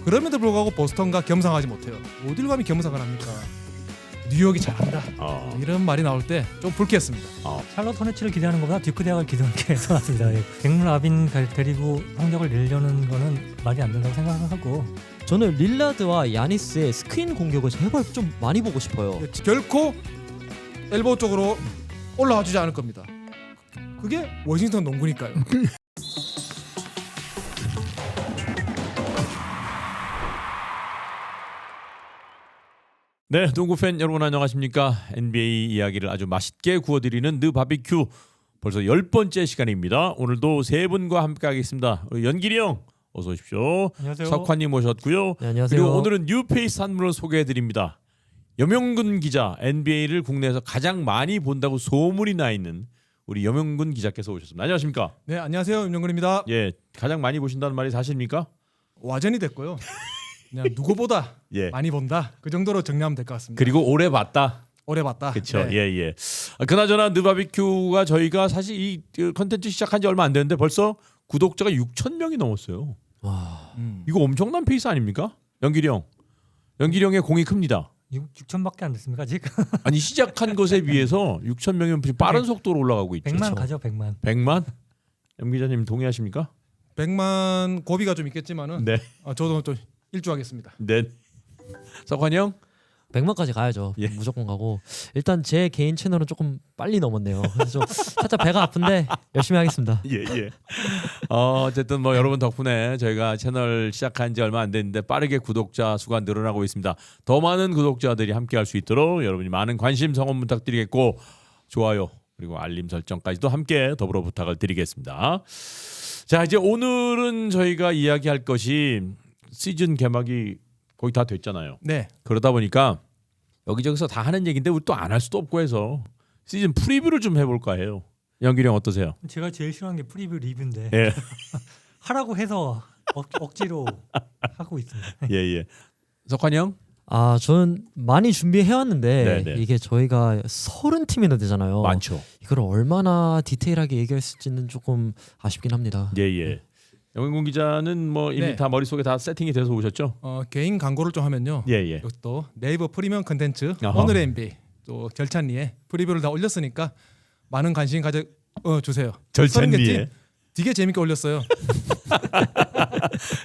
그럼에도 불구하고 보스턴과 겸상하지 못해요. 어딜 감히 겸상을 합니까? 뉴욕이 잘한다. 이런 말이 나올 때 좀 불쾌했습니다. 샬럿 호네츠를 기대하는 것보다 듀크 대학을 기대하는 게 더 낫습니다. 백문 라빈 데리고 성적을 내려는 거는 말이 안 된다고 생각하고 저는 릴라드와 야니스의 스크린 공격을 제발 좀 많이 보고 싶어요. 결코 엘보 쪽으로 올라와 주지 않을 겁니다. 그게 워싱턴 농구니까요. 네, 농구 팬 여러분 안녕하십니까? NBA 이야기를 아주 맛있게 구워드리는 느 바비큐 벌써 10번째 시간입니다. 오늘도 세 분과 함께하겠습니다. 우리 연길이 형 어서 오십시오. 안녕하세요. 석환님 모셨고요. 네, 안녕하세요. 그리고 오늘은 뉴페이스 한 분을 소개해드립니다. 염영근 기자, NBA를 국내에서 가장 많이 본다고 소문이 나 있는 우리 염영근 기자께서 오셨습니다. 안녕하십니까? 네, 안녕하세요. 임영근입니다. 예, 가장 많이 보신다는 말이 사실입니까? 와전이 됐고요. 그냥 누구보다 예. 많이 본다. 그 정도로 정리하면 될 것 같습니다. 그리고 오래 봤다. 오래 봤다. 그렇죠. 네. 예. 그나저나 느바비큐가 저희가 사실 이 컨텐츠 시작한 지 얼마 안 됐는데 벌써 구독자가 6,000명이 넘었어요. 와, 이거 엄청난 페이스 아닙니까? 연길이 형. 연길이 형의 공이 큽니다. 6천밖에 안 됐습니까 아직? 아니 시작한 것에 비해서 6,000명이면 빠른 속도로 올라가고 있죠. 100만 가죠 100만. 100만? 연 기자님 동의하십니까? 100만 고비가 좀 있겠지만은 네. 저도 좀 일조하겠습니다. 네. 석환이 형? 100만까지 가야죠. 예. 무조건 가고 일단 제 개인 채널은 조금 빨리 넘었네요. 그래서 좀 살짝 배가 아픈데 열심히 하겠습니다. 예. 어쨌든 뭐 여러분 덕분에 저희가 채널 시작한 지 얼마 안 됐는데 빠르게 구독자 수가 늘어나고 있습니다. 더 많은 구독자들이 함께할 수 있도록 여러분이 많은 관심 성원 부탁드리겠고 좋아요 그리고 알림 설정까지도 함께 더불어 부탁을 드리겠습니다. 자 이제 오늘은 저희가 이야기할 것이 시즌 개막이 거의 다 됐잖아요. 네. 그러다 보니까 여기저기서 다 하는 얘기인데 우리 또 안 할 수도 없고 해서 시즌 프리뷰를 좀 해볼까 해요. 연길이 형 어떠세요? 제가 제일 싫어하는 게 프리뷰 리뷰인데 예. 하라고 해서 억지로 하고 있습니다. 예. 석환이 형? 아, 저는 많이 준비해왔는데 네네. 이게 저희가 30팀이나 되잖아요. 많죠. 이걸 얼마나 디테일하게 얘기할지는 조금 아쉽긴 합니다. 예. 영인공 기자는 뭐 이미 네. 다 머릿속에 다 세팅이 돼서 오셨죠? 개인 광고를 좀 하면요. 예. 또 네이버 프리미엄 컨텐츠 어허. 오늘의 NBA 또 절찬리에 프리뷰를 다 올렸으니까 많은 관심 가져 주세요. 절찬리에. 되게 재밌게 올렸어요.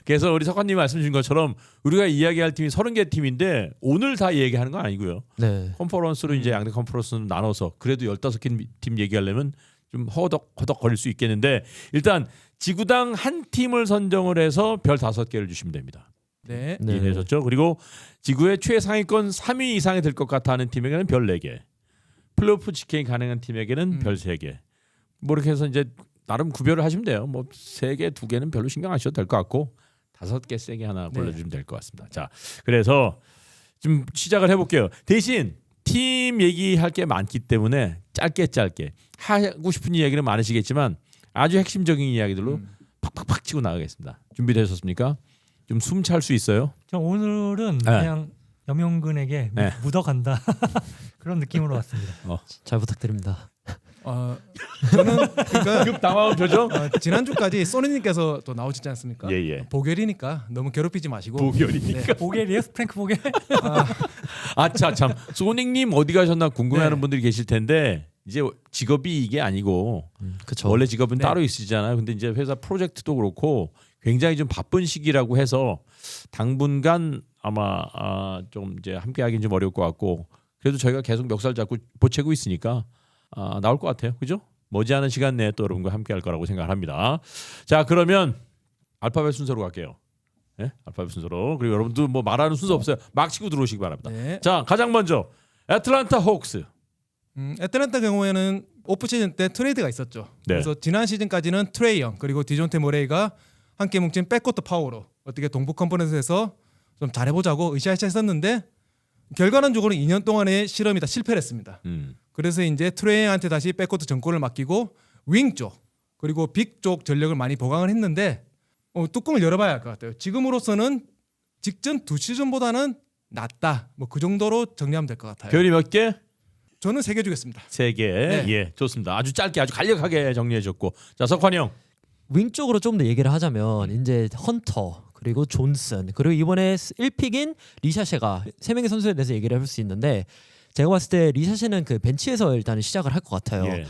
그래서 우리 석환님 말씀 주신 것처럼 우리가 이야기할 팀이 30개 팀인데 오늘 다 얘기하는 건 아니고요. 네. 컨퍼런스로 이제 양대 컨퍼런스로 나눠서 그래도 15개 팀 얘기하려면 좀 허덕허덕 거릴 수 있겠는데 일단 지구당 한 팀을 선정을 해서 별 5개를 주시면 됩니다. 네. 이해되셨죠? 그리고 지구의 최상위권 3위 이상이 될 것 같아 하는 팀에게는 별 4개. 플레이오프 직행이 가능한 팀에게는 별 3개. 뭐 이렇게 해서 이제 나름 구별을 하시면 돼요. 뭐 3개, 2개는 별로 신경 안 하셔도 될 것 같고 5개 세게 하나 골라주시면 될 것 같습니다. 자, 그래서 좀 시작을 해볼게요. 대신 팀 얘기할 게 많기 때문에 짧게 하고 싶은 이야기는 많으시겠지만 아주 핵심적인 이야기들로 팍팍팍 치고 나가겠습니다. 준비되셨습니까? 좀 숨 찰 수 있어요? 저 오늘은 그냥 염영근에게 네. 묻어간다 그런 느낌으로 왔습니다. 잘 부탁드립니다. 저는 그러니까 급 당황한 표정? 지난주까지 소니님께서 또 나오시지 않습니까? 예. 보결이니까 너무 괴롭히지 마시고. 보결이니까. 네. 보겔이에요? 프랭크 보겔? 아차 참 소닉님 어디 가셨나 궁금해하는 네. 분들이 계실 텐데 이제 직업이 이게 아니고 그렇죠. 원래 직업은 네. 따로 있으시잖아요. 근데 이제 회사 프로젝트도 그렇고 굉장히 좀 바쁜 시기라고 해서 당분간 아마 좀 이제 함께하기는 좀 어려울 것 같고 그래도 저희가 계속 멱살 잡고 보채고 있으니까 나올 것 같아요. 그죠? 머지않은 시간 내에 또 여러분과 함께할 거라고 생각을 합니다. 자 그러면 알파벳 순서로 갈게요. 네? 알파벳 순서로. 그리고 여러분도 뭐 말하는 순서 없어요. 막 치고 들어오시기 바랍니다. 네. 자 가장 먼저 애틀란타 호크스. 애틀란타 경우에는 오프 시즌 때 트레이드가 있었죠. 네. 그래서 지난 시즌까지는 트레이 영 그리고 디존테 모레이가 함께 뭉친 백코트 파워로 어떻게 동부 컨퍼런스에서 좀 잘해보자고 으쌰으쌰 했었는데 결과론적으로 2년 동안의 실험이 다 실패를 했습니다. 그래서 이제 트레이한테 다시 백코트 전권을 맡기고 윙 쪽 그리고 빅 쪽 전력을 많이 보강을 했는데 뚜껑을 열어봐야 할 것 같아요. 지금으로서는 직전 2시즌보다는 낫다. 뭐 그 정도로 정리하면 될 것 같아요. 별이 몇 개? 저는 3개 주겠습니다. 3개. 네. 예, 좋습니다. 아주 짧게 아주 간략하게 정리해 줬고. 자, 석환이 형. 윙 쪽으로 좀 더 얘기를 하자면 이제 헌터 그리고 존슨, 그리고 이번에 1픽인 리샤셰가 3명의 선수에 대해서 얘기를 해볼 수 있는데 제가 봤을 때 리샤셰는 그 벤치에서 일단은 시작을 할 것 같아요. 예.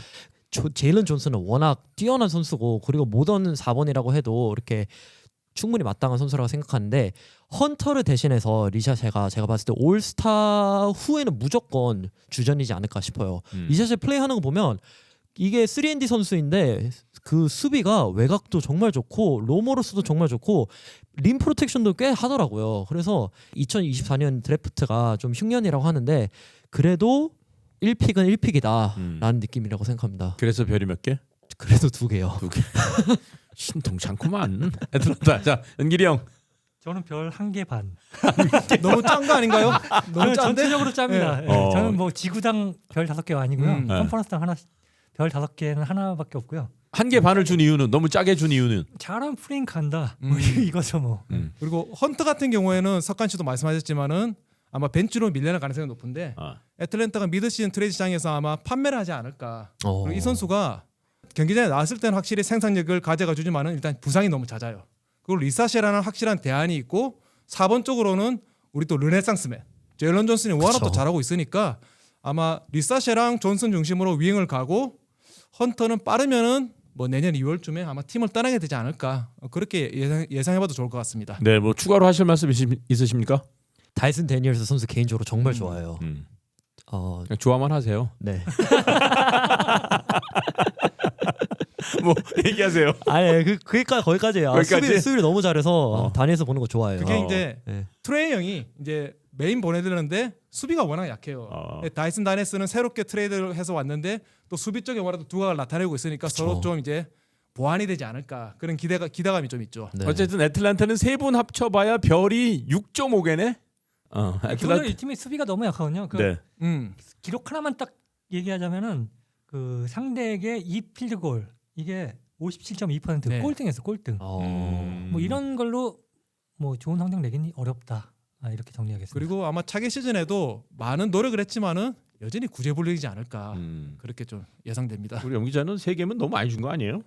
제일런 존슨은 워낙 뛰어난 선수고 그리고 모던 4번이라고 해도 이렇게 충분히 마땅한 선수라고 생각하는데 헌터를 대신해서 리샤셰가 제가 봤을 때 올스타 후에는 무조건 주전이지 않을까 싶어요. 리샤셰 플레이하는 거 보면 이게 3&D 선수인데 그 수비가 외곽도 정말 좋고 로머로스도 정말 좋고 림 프로텍션도 꽤 하더라고요. 그래서 2024년 드래프트가 좀 흉년이라고 하는데 그래도 1픽은 1픽이다라는 느낌이라고 생각합니다. 그래서 별이 몇 개? 그래도 2개요. 2개. 신통찮구만. 애틀란타. 자, 연길이 형. 저는 별 1개 반. 너무 짠 거 아닌가요? 너무 저는 짠데? 전체적으로 짭니다. 예, 어. 저는 뭐 지구당 별 5개가 아니고요. 컨퍼런스당 하나 별 5개는 하나밖에 없고요. 1개 반을 준 이유는 너무 짜게 준 이유는 잘하면 프레임 간다. 뭐 이거죠 뭐. 그리고 헌터 같은 경우에는 석관 씨도 말씀하셨지만은 아마 벤치로 밀려날 가능성이 높은데 애틀랜타가 미드시즌 트레이드 시장에서 아마 판매를 하지 않을까. 그리고 이 선수가 경기장에 나왔을 때는 확실히 생산력을 가져가 주지만은 일단 부상이 너무 잦아요. 그리고 리사셰라는 확실한 대안이 있고 4번 쪽으로는 우리 또 르네상스맨 제일런 존슨이 워낙 또 잘하고 있으니까 아마 리사셰랑 존슨 중심으로 위행을 가고 헌터는 빠르면은 뭐 내년 2월쯤에 아마 팀을 떠나게 되지 않을까. 그렇게 예상해봐도 좋을 것 같습니다. 네, 뭐 추가로 하실 말씀 있으십니까? 다이슨 데니얼스 선수 개인적으로 정말 좋아요. 그냥 좋아만 하세요. 네. 뭐 얘기하세요. 아니 그니까 거기까지예요. 거기까지? 수비를 너무 잘해서 다니엘서 보는 거 좋아해요. 그게 이제 네. 트레이 형이 이제 메인 보내드렸는데 수비가 워낙 약해요. 다이슨 다네스는 새롭게 트레이드를 해서 왔는데 또 수비 쪽에 워낙 두각을 나타내고 있으니까 서로 좀 이제 보완이 되지 않을까 그런 기대감이 좀 있죠. 네. 어쨌든 애틀란타는 3분 합쳐봐야 별이 6.5개네. 저는 이 팀의 수비가 너무 약하거든요. 그 네. 기록 하나만 딱 얘기하자면은 그 상대에게 2필드골 이게 57.2% 네. 꼴등했어 꼴등. 뭐 이런 걸로 뭐 좋은 성적 내기는 어렵다. 이렇게 정리하겠습니다. 그리고 아마 차기 시즌에도 많은 노력을 했지만은 여전히 구제불능이지 않을까 그렇게 좀 예상됩니다. 우리 영 기자는 3개면 너무 많이 준 거 아니에요?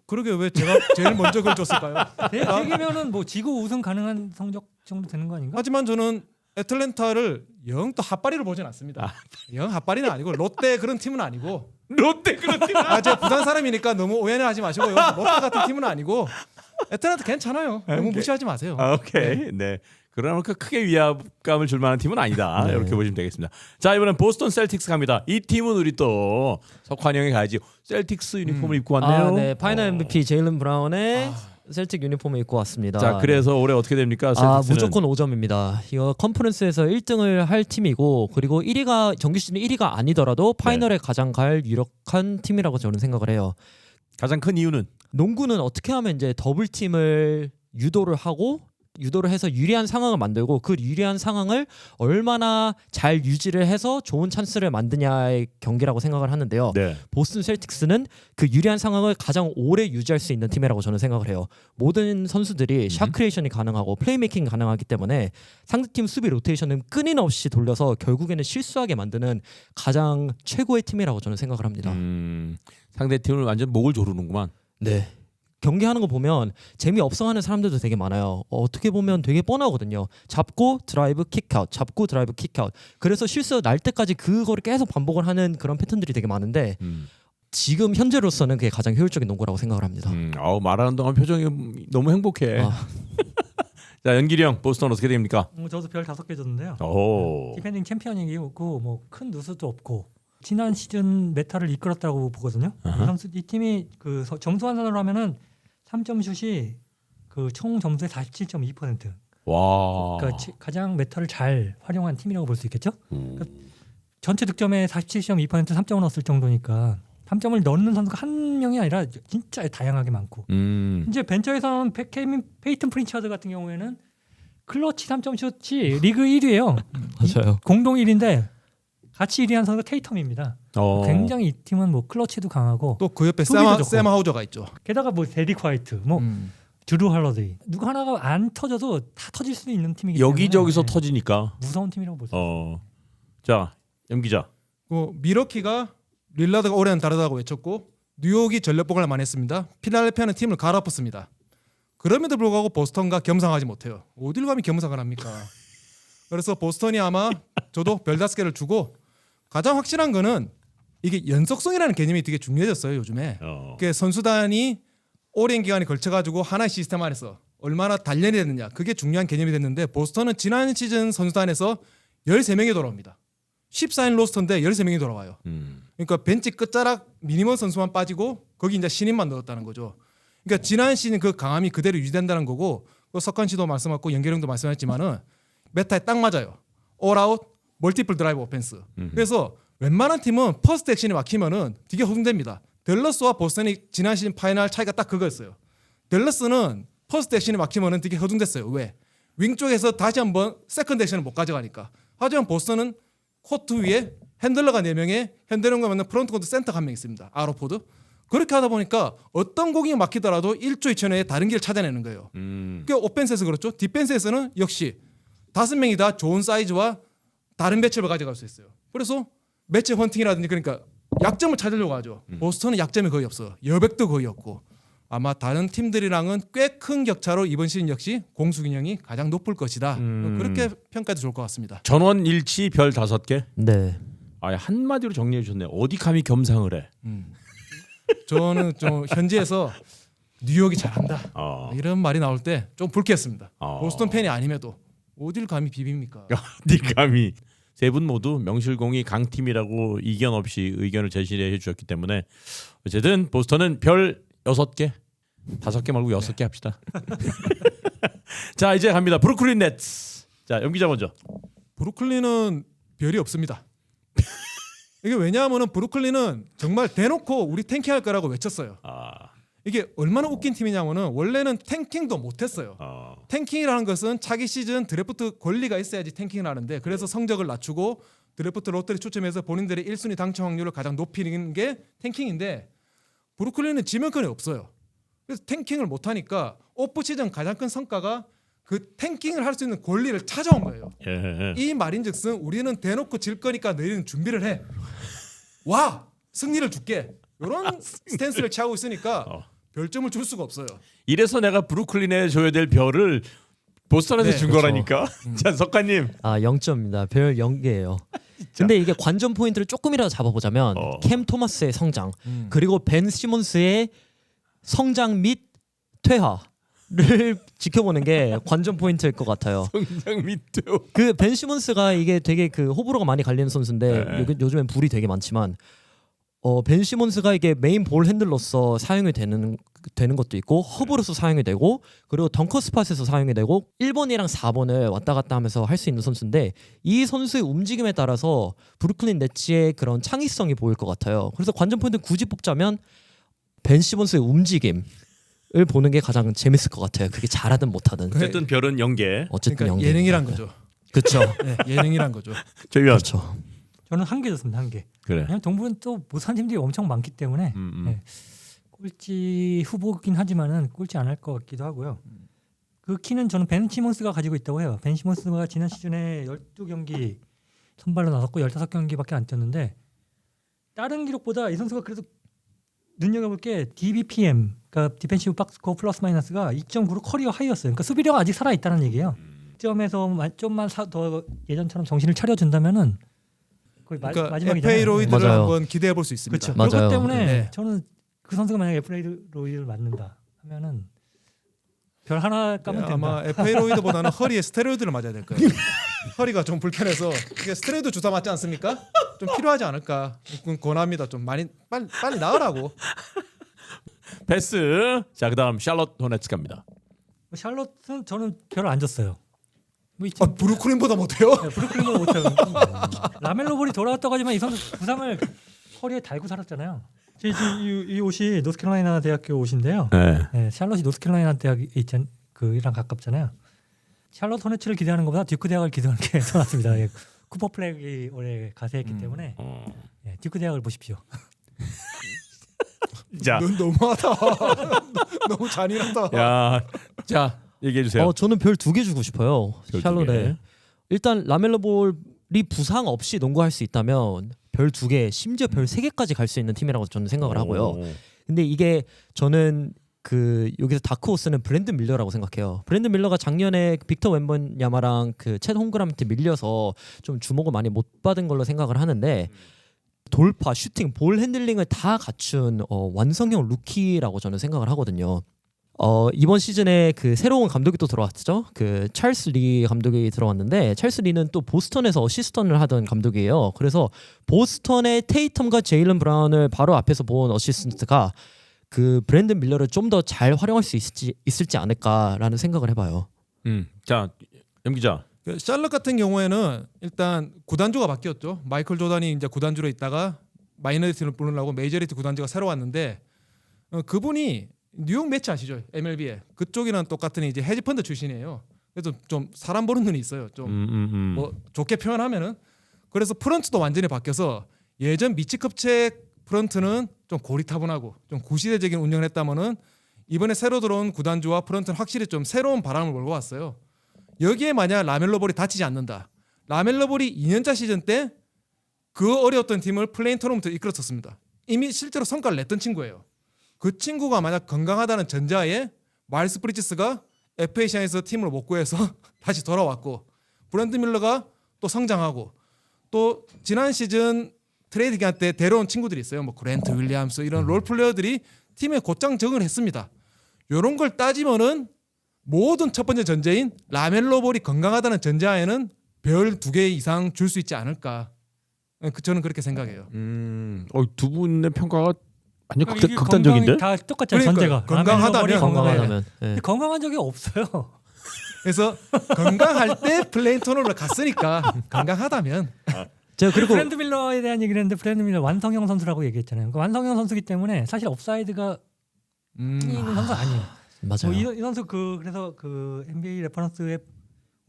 그러게 왜 제가 제일 먼저 그걸 줬을까요? 세 개면은 뭐 지구 우승 가능한 성적 정도 되는 거 아닌가? 하지만 저는 애틀랜타를 영 또 핫바리로 보진 않습니다. 영 핫바리는 아니고 롯데 그런 팀은 아니고 롯데 그런 팀. 제가 부산 사람이니까 너무 오해는 하지 마시고요. 롯데 같은 팀은 아니고 애틀랜타 괜찮아요. 너무 무시하지 마세요. 오케이. 네. 그러나 그 크게 위압감을 줄 만한 팀은 아니다. 네. 이렇게 보시면 되겠습니다. 자, 이번엔 보스턴 셀틱스 갑니다. 이 팀은 우리 또 석환 형이 가야지. 셀틱스 유니폼을 입고 왔네요. 네. 파이널 MVP 제일런 브라운의 셀틱 유니폼을 입고 왔습니다. 자, 그래서 올해 어떻게 됩니까? 셀틱스는? 무조건 5점입니다. 이거 컨퍼런스에서 1등을 할 팀이고 그리고 1위가 정규 시즌 1위가 아니더라도 파이널에 가장 갈 유력한 팀이라고 저는 생각을 해요. 가장 큰 이유는 농구는 어떻게 하면 이제 더블 팀을 유도를 해서 유리한 상황을 만들고 그 유리한 상황을 얼마나 잘 유지를 해서 좋은 찬스를 만드냐의 경기라고 생각을 하는데요. 네. 보스턴 셀틱스는 그 유리한 상황을 가장 오래 유지할 수 있는 팀이라고 저는 생각을 해요. 모든 선수들이 샷 크리에이션이 가능하고 플레이메이킹 가능하기 때문에 상대팀 수비 로테이션은 끊임없이 돌려서 결국에는 실수하게 만드는 가장 최고의 팀이라고 저는 생각을 합니다. 상대 팀을 완전 목을 조르는구만. 네. 경기하는 거 보면 재미없어 하는 사람들도 되게 많아요. 어떻게 보면 되게 뻔하거든요. 잡고 드라이브 킥아웃, 잡고 드라이브 킥아웃. 그래서 실수 날 때까지 그거를 계속 반복을 하는 그런 패턴들이 되게 많은데 지금 현재로서는 그게 가장 효율적인 농구라고 생각을 합니다. 말하는 동안 표정이 너무 행복해. 자, 연길이 형, 보스턴 어떻게 됩니까? 저도 별 5개 줬는데요. 오. 디펜딩 챔피언이고 뭐 큰 누수도 없고 지난 시즌 메타를 이끌었다고 보거든요. 이 팀이 그 점수 환산으로 하면은 3점 슛이 그 총 점수의 47.2%. 와. 그러니까 가장 메타를 잘 활용한 팀이라고 볼 수 있겠죠. 그러니까 전체 득점의 47.2% 3점을 넣었을 정도니까 3점을 넣는 선수가 한 명이 아니라 진짜 다양하게 많고. 이제 벤처에서는 페이튼 프린차드 같은 경우에는 클러치 3점 슛이 리그 1위예요. 맞아요. 공동 1위인데 같이 1위한 선수가 테이텀입니다. 굉장히 이 팀은 뭐 클러치도 강하고 또 그 옆에 수비도 좋고. 샘 하우저가 있죠. 게다가 뭐 데릭 화이트, 뭐 드루 할러데이 누구 하나가 안 터져도 다 터질 수 있는 팀이기 때문에 여기저기서 터지니까. 무서운 팀이라고 볼 수 있어요. 자, 연 기자. 미러키가 릴라드가 올해는 다르다고 외쳤고 뉴욕이 전력 보강을 많이 했습니다. 필라델피아는 팀을 갈아엎었습니다. 그럼에도 불구하고 보스턴과 겸상하지 못해요. 어딜 감히 겸상을 합니까? 그래서 보스턴이 아마 저도 별 5개를 주고 가장 확실한 거는 이게 연속성이라는 개념이 되게 중요해졌어요 요즘에. 그 선수단이 오랜 기간에 걸쳐가지고 하나의 시스템 안에서 얼마나 단련이 됐느냐 그게 중요한 개념이 됐는데 보스턴은 지난 시즌 선수단에서 13명이 돌아옵니다. 14인 로스터인데 13명이 돌아와요. 그러니까 벤치 끝자락 미니멈 선수만 빠지고 거기 이제 신인만 넣었다는 거죠. 그러니까 지난 시즌 그 강함이 그대로 유지된다는 거고 석관 씨도 말씀하셨고 연결형도 말씀하셨지만은 메타에 딱 맞아요. 올아웃 멀티플 드라이브 오펜스. 그래서 웬만한 팀은 퍼스트 액션이 막히면은 되게 허둥댑니다. 댈러스와 보스턴이 지난 시즌 파이널 차이가 딱 그거였어요. 댈러스는 퍼스트 액션이 막히면은 되게 허둥댔어요. 왜? 윙 쪽에서 다시 한번 세컨드 액션을 못 가져가니까. 하지만 보스턴은 코트 위에 핸들러가 4명에 핸들러가 맞는 프론트 코트 센터가 1명 있습니다. 아로포드. 그렇게 하다 보니까 어떤 공이 막히더라도 1초 2초 내에 다른 길을 찾아내는 거예요. 그 오펜스에서 그렇죠. 디펜스에서는 역시 5명이 다 좋은 사이즈와 다른 매치업을 가져갈 수 있어요. 그래서 매치 헌팅이라든지 그러니까 약점을 찾으려고 하죠. 보스턴은 약점이 거의 없어. 여백도 거의 없고 아마 다른 팀들이랑은 꽤 큰 격차로 이번 시즌 역시 공수균형이 가장 높을 것이다. 그렇게 평가해도 좋을 것 같습니다. 전원 일치 별 5개. 네. 아 한마디로 정리해 주셨네요. 어디 감히 겸상을 해. 저는 좀 현지에서 뉴욕이 잘한다 이런 말이 나올 때 좀 불쾌했습니다. 보스턴 팬이 아님에도 어딜 감히 비빕니까? 어디 감히. 세 분 모두 명실공히 강팀이라고 이견 없이 의견을 제시해 주셨기 때문에 어쨌든 보스턴은 별 6개 5개 말고 6개 합시다. 자 이제 갑니다. 브루클린 넷츠. 자 연기자 먼저. 브루클린은 별이 없습니다. 이게 왜냐하면은 브루클린은 정말 대놓고 우리 탱킹할 거라고 외쳤어요. 이게 얼마나 웃긴 팀이냐면은 원래는 탱킹도 못했어요. 탱킹이라는 것은 차기 시즌 드래프트 권리가 있어야지 탱킹을 하는데 그래서 성적을 낮추고 드래프트 로터리 추첨해서 본인들의 1순위 당첨 확률을 가장 높이는 게 탱킹인데 브루클린은 지명권이 없어요. 그래서 탱킹을 못하니까 오프 시즌 가장 큰 성과가 그 탱킹을 할 수 있는 권리를 찾아온 거예요. 이 말인즉슨 우리는 대놓고 질 거니까 너희는 준비를 해. 와 승리를 줄게. 이런 스탠스를 취하고 있으니까 별점을 줄 수가 없어요. 이래서 내가 브루클린에 줘야 될 별을 보스턴한테 네, 준 그렇죠. 거라니까. 자 석가님. 0점입니다. 별 0개예요. 근데 이게 관전 포인트를 조금이라도 잡아보자면 캠 토마스의 성장 그리고 벤 시몬스의 성장 및 퇴화를 지켜보는 게 관전 포인트일 것 같아요. 성장 밑에요. 그 벤 시몬스가 이게 되게 그 호불호가 많이 갈리는 선수인데 요즘엔 불이 되게 많지만 벤 시몬스가 이게 메인 볼 핸들로서 사용이 되는 것도 있고 허브로서 사용이 되고 그리고 덩커 스팟에서 사용이 되고 1번이랑 4번을 왔다 갔다 하면서 할 수 있는 선수인데 이 선수의 움직임에 따라서 브루클린 네츠의 그런 창의성이 보일 것 같아요. 그래서 관전 포인트 굳이 뽑자면 벤 시몬스의 움직임을 보는 게 가장 재밌을 것 같아요. 그게 잘하든 못하든. 어쨌든 별은 0개. 어쨌든 그러니까 0개. 예능이란 거죠. 그렇죠. 네, 예능이란 거죠. 조연. 그렇죠. 저는 1개 줬습니다. 1개. 그래. 왜냐면 동부는 또 못한 팀들이 엄청 많기 때문에 네. 꼴찌 후보긴 하지만은 꼴찌 안 할 것 같기도 하고요. 그 키는 저는 벤 시몬스가 가지고 있다고 해요. 벤 시몬스가 지난 시즌에 12경기 선발로 나섰고 15경기밖에 안 뛰었는데 다른 기록보다 이 선수가 그래도 눈여겨볼 게 DBPM, 그러니까 디펜시브 박스코어 플러스 마이너스가 2.9로 커리어 하이였어요. 그러니까 수비력 아직 살아 있다는 얘기예요. 점에서 좀만 더 예전처럼 정신을 차려준다면은 거의 그러니까 마지막이잖아요. FA 로이드를 맞아요. 한번 기대해 볼 수 있습니다. 그렇죠. 맞아요. 그렇기 때문에 네. 저는 그 선수가 만약 FA 로이드를 맞는다 하면은 별 하나 까면 된다. 아마 FA 로이드보다는 허리에 스테로이드를 맞아야 될 거예요. 허리가 좀 불편해서 이게 스테로이드 주사 맞지 않습니까? 좀 필요하지 않을까 권합니다. 좀 많이 빨리 나으라고. 패스. 자 그다음 샬럿 호네츠 갑니다. 샬롯은 저는 별 안 줬어요. 뭐 브루클린보다 못해요? 브루클린은 못해요. 라멜로 볼이 돌아왔다고 하지만 이 선수 부상을 허리에 달고 살았잖아요. 이 옷이 노스캐롤라이나 대학교 옷인데요. 네, 샬롯이 노스캐롤라이나 대학에 있잖 그이랑 가깝잖아요. 샬롯 호네츠를 기대하는 것보다 듀크 대학을 기대하는 게 더 낫습니다. 예, 쿠퍼 플렉이 올해 가세했기 때문에 예, 듀크 대학을 보십시오. 자, 넌 너무하다. 너무 잔인하다. 야, 자 얘기해 주세요. 저는 별 2개 주고 싶어요. 별 샬롯에. 2개. 일단 라멜로 볼이 부상 없이 농구할 수 있다면 별 2개, 심지어 별 3개까지 갈 수 있는 팀이라고 저는 생각을 하고요. 근데 이게 저는 그 여기서 다크호스는 브랜든 밀러라고 생각해요. 브랜든 밀러가 작년에 빅터 웬번야마랑 그 챗 홈그람한테 밀려서 좀 주목을 많이 못 받은 걸로 생각을 하는데 돌파, 슈팅, 볼 핸들링을 다 갖춘 완성형 루키라고 저는 생각을 하거든요. 이번 시즌에 그 새로운 감독이 또 들어왔죠. 그 찰스 리 감독이 들어왔는데 찰스 리는 또 보스턴에서 어시스턴을 하던 감독이에요. 그래서 보스턴의 테이텀과 제일런 브라운을 바로 앞에서 본 어시스턴트가 그 브랜든 밀러를 좀 더 잘 활용할 수 있을지 않을까라는 생각을 해봐요. 자, 임 기자. 그 샬럿 같은 경우에는 일단 구단주가 바뀌었죠. 마이클 조던이 이제 구단주로 있다가 마이너리티를 부르려고 메이저리티 구단주가 새로 왔는데 그분이 뉴욕 매치 아시죠? MLB에 그쪽이랑 똑같은 이제 헤지펀드 출신이에요. 그래서 좀 사람 보는 눈이 있어요. 좀 뭐 좋게 표현하면은 그래서 프런트도 완전히 바뀌어서 예전 미치컵책 프런트는 좀 고리타분하고 좀 구시대적인 운영을 했다면은 이번에 새로 들어온 구단주와 프런트는 확실히 좀 새로운 바람을 몰고 왔어요. 여기에 만약 라멜로 볼이 다치지 않는다. 라멜로 볼이 2년차 시즌 때 그 어려웠던 팀을 플레인 토너먼트에 이끌었었습니다. 이미 실제로 성과를 냈던 친구예요. 그 친구가 만약 건강하다는 전자에 마일스 브리지스가 FA 시장에서 팀을 못 구해서 다시 돌아왔고 브랜든 밀러가 또 성장하고 또 지난 시즌 트레이드 기간 때 데려온 친구들이 있어요. 뭐 그랜트 윌리엄스 이런 롤 플레이어들이 팀에 곧장 적응을 했습니다. 이런 걸 따지면은 모든 첫 번째 전제인 라멜로 볼이 건강하다는 전제하에는 별 2개 이상 줄 수 있지 않을까. 저는 그렇게 생각해요. 두 분의 평가가 완전 이게 극단적인데? 건강이 다 똑같잖아요. 그러니까요. 전제가 건강하다면. 건강하다면. 네. 건강한 적이 없어요. 그래서 건강할 때 플레인 토너로 갔으니까 건강하다면 제가 그리고 브랜드 밀러에 대한 얘기를 했는데 브랜드 밀러 완성형 선수라고 얘기했잖아요. 그 완성형 선수기 때문에 사실 업사이드가 있는 선수 아니에요. 맞아요. 이 선수 그래서 그 NBA 레퍼런스의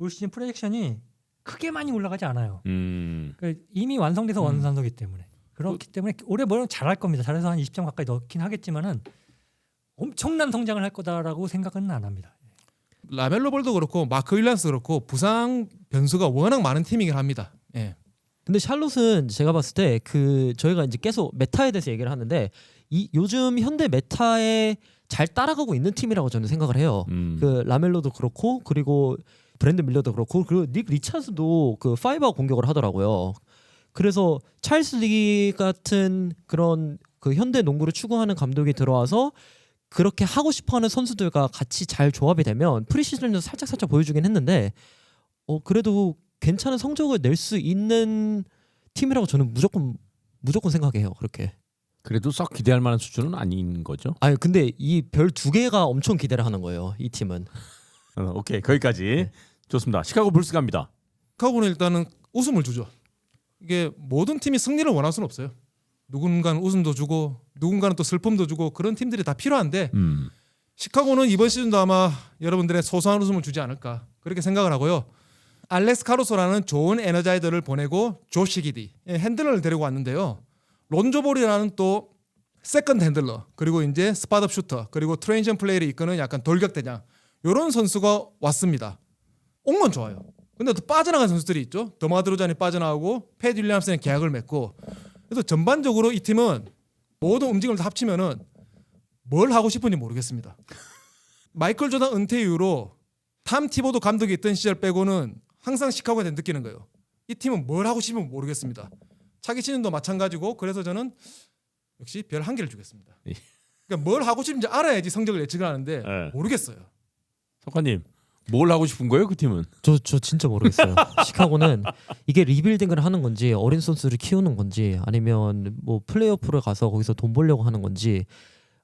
올 시즌 프로젝션이 크게 많이 올라가지 않아요. 그러니까 이미 완성돼서 원산소기 때문에 그렇기 때문에 올해 뭐 잘할 겁니다. 잘해서 한 20점 가까이 넣긴 하겠지만은 엄청난 성장을 할 거다라고 생각은 안 합니다. 라멜로 볼도 그렇고 마크 윌리엄스 그렇고 부상 변수가 워낙 많은 팀이긴 합니다. 예. 근데 샬롯은 제가 봤을 때 그 저희가 이제 계속 메타에 대해서 얘기를 하는데 이 요즘 현대 메타에 잘 따라가고 있는 팀이라고 저는 생각을 해요. 그 라멜로도 그렇고 그리고 브랜드 밀러도 그렇고 그리고 닉 리차스도 그 5아웃 공격을 하더라고요. 그래서 찰스 리 같은 그런 그 현대 농구를 추구하는 감독이 들어와서 그렇게 하고 싶어하는 선수들과 같이 잘 조합이 되면 프리시즌에서 살짝 보여주긴 했는데 그래도 괜찮은 성적을 낼 수 있는 팀이라고 저는 무조건 생각해요. 그렇게. 그래도 썩 기대할 만한 수준은 아닌 거죠. 아니 근데 이 별 2개가 엄청 기대를 하는 거예요. 이 팀은. 오케이 거기까지 좋습니다. 시카고 불스 갑니다. 시카고는 일단은 웃음을 주죠. 이게 모든 팀이 승리를 원할 수는 없어요. 누군가는 웃음도 주고 누군가는 또 슬픔도 주고 그런 팀들이 다 필요한데 시카고는 이번 시즌도 아마 여러분들의 소소한 웃음을 주지 않을까 그렇게 생각을 하고요. 알렉스 카루소라는 좋은 에너자이저를 보내고 조시 기디 핸들러를 데리고 왔는데요. 론조 볼이라는 또 세컨드 핸들러 그리고 이제 스팟업 슈터 그리고 트레인션 플레이를 이끄는 약간 돌격대장 이런 선수가 왔습니다. 온 건 좋아요. 근데 또 빠져나간 선수들이 있죠. 더마드로잔이 빠져나오고 패드 윌리엄슨이 계약을 맺고 그래서 전반적으로 이 팀은 모든 움직임을 다 합치면은 뭘 하고 싶은지 모르겠습니다. 마이클 조던 은퇴 이후로 탐 티보도 감독이 있던 시절 빼고는 항상 시카고에 대해 느끼는 거예요. 이 팀은 뭘 하고 싶으면 모르겠습니다. 차기 시즌도 마찬가지고 그래서 저는 역시 별 1개를 주겠습니다. 그러니까 뭘 하고 싶은지 알아야지 성적을 예측을 하는데 모르겠어요. 석관님 뭘 하고 싶은 거예요 그 팀은? 저 진짜 모르겠어요. 시카고는 이게 리빌딩을 하는 건지 어린 선수를 키우는 건지 아니면 뭐 플레이오프를 가서 거기서 돈 벌려고 하는 건지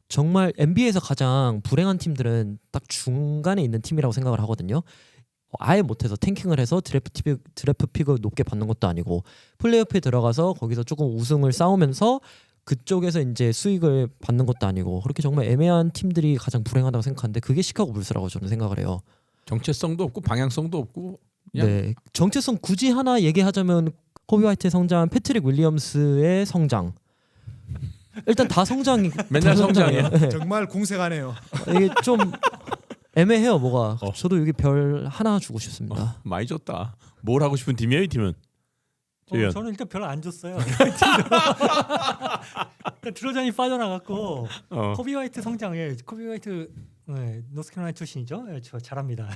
정말 NBA에서 가장 불행한 팀들은 딱 중간에 있는 팀이라고 생각을 하거든요. 아예 못해서 탱킹을 해서 드래프트 픽을 높게 받는 것도 아니고 플레이오프에 들어가서 거기서 조금 우승을 싸우면서 그쪽에서 이제 수익을 받는 것도 아니고 그렇게 정말 애매한 팀들이 가장 불행하다고 생각하는데 그게 시카고 불스라고 저는 생각을 해요. 정체성도 없고 방향성도 없고 그냥 네, 정체성 굳이 하나 얘기하자면 코비 화이트의 성장, 패트릭 윌리엄스의 성장. 일단 다 성장이 맨날 다 성장이에요. 네. 정말 궁색하네요. 이게 좀 애매해요, 뭐가. 저도 여기 별 하나 주고 싶습니다. 많이 줬다. 뭘 하고 싶은 팀이에요 이 팀은? 재현. 저는 일단 별로 안 줬어요. 드로잔이 빠져나갔고 코비 화이트 성장에 코비 화이트 노스캐롤라이나 출신이죠. 저 잘합니다.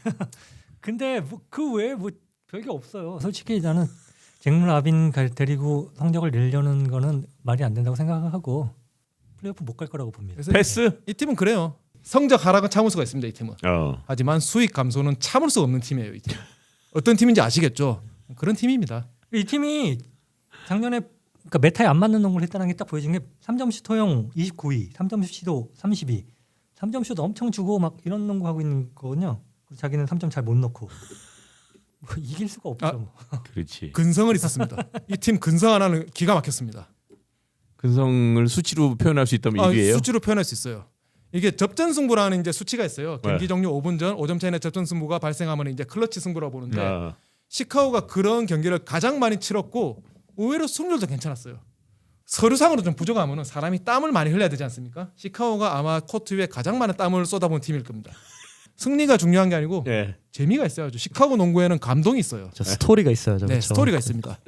근데 그 외에 별게 없어요. 솔직히 나는 잭 라빈 데리고 성적을 내려는 거는 말이 안 된다고 생각하고 플레이오프 못 갈 거라고 봅니다. 그래서 패스. 이 팀은 그래요. 성적 하락은 참을 수가 있습니다. 이 팀은. 하지만 수익 감소는 참을 수 없는 팀이에요. 이 팀. 어떤 팀인지 아시겠죠? 그런 팀입니다. 이 팀이 작년에 그러니까 메타에 안 맞는 농구를 했다는 게 딱 보여진 게 3점슛 허용 29위, 3점슛 시도 32, 3점슛 엄청 주고 막 이런 농구 하고 있는 거거든요. 그리고 자기는 3점 잘 못 넣고 뭐 이길 수가 없죠. 그렇지. 근성을 있었습니다. 이 팀 근성 하나는 기가 막혔습니다. 근성을 수치로 표현할 수 있다면 1위예요. 수치로 표현할 수 있어요. 이게 접전 승부라는 이제 수치가 있어요. 경기 종료 5분 전 5점 차이의 접전 승부가 발생하면 이제 클러치 승부라고 보는데 시카고가 그런 경기를 가장 많이 치렀고 의외로 승률도 괜찮았어요. 서류상으로 좀 부족하면 사람이 땀을 많이 흘려야 되지 않습니까? 시카고가 아마 코트 위에 가장 많은 땀을 쏟아본 팀일 겁니다. 승리가 중요한 게 아니고 재미가 있어야죠. 시카고 농구에는 감동이 있어요. 저 스토리가 있어요. 네, 스토리가 있습니다.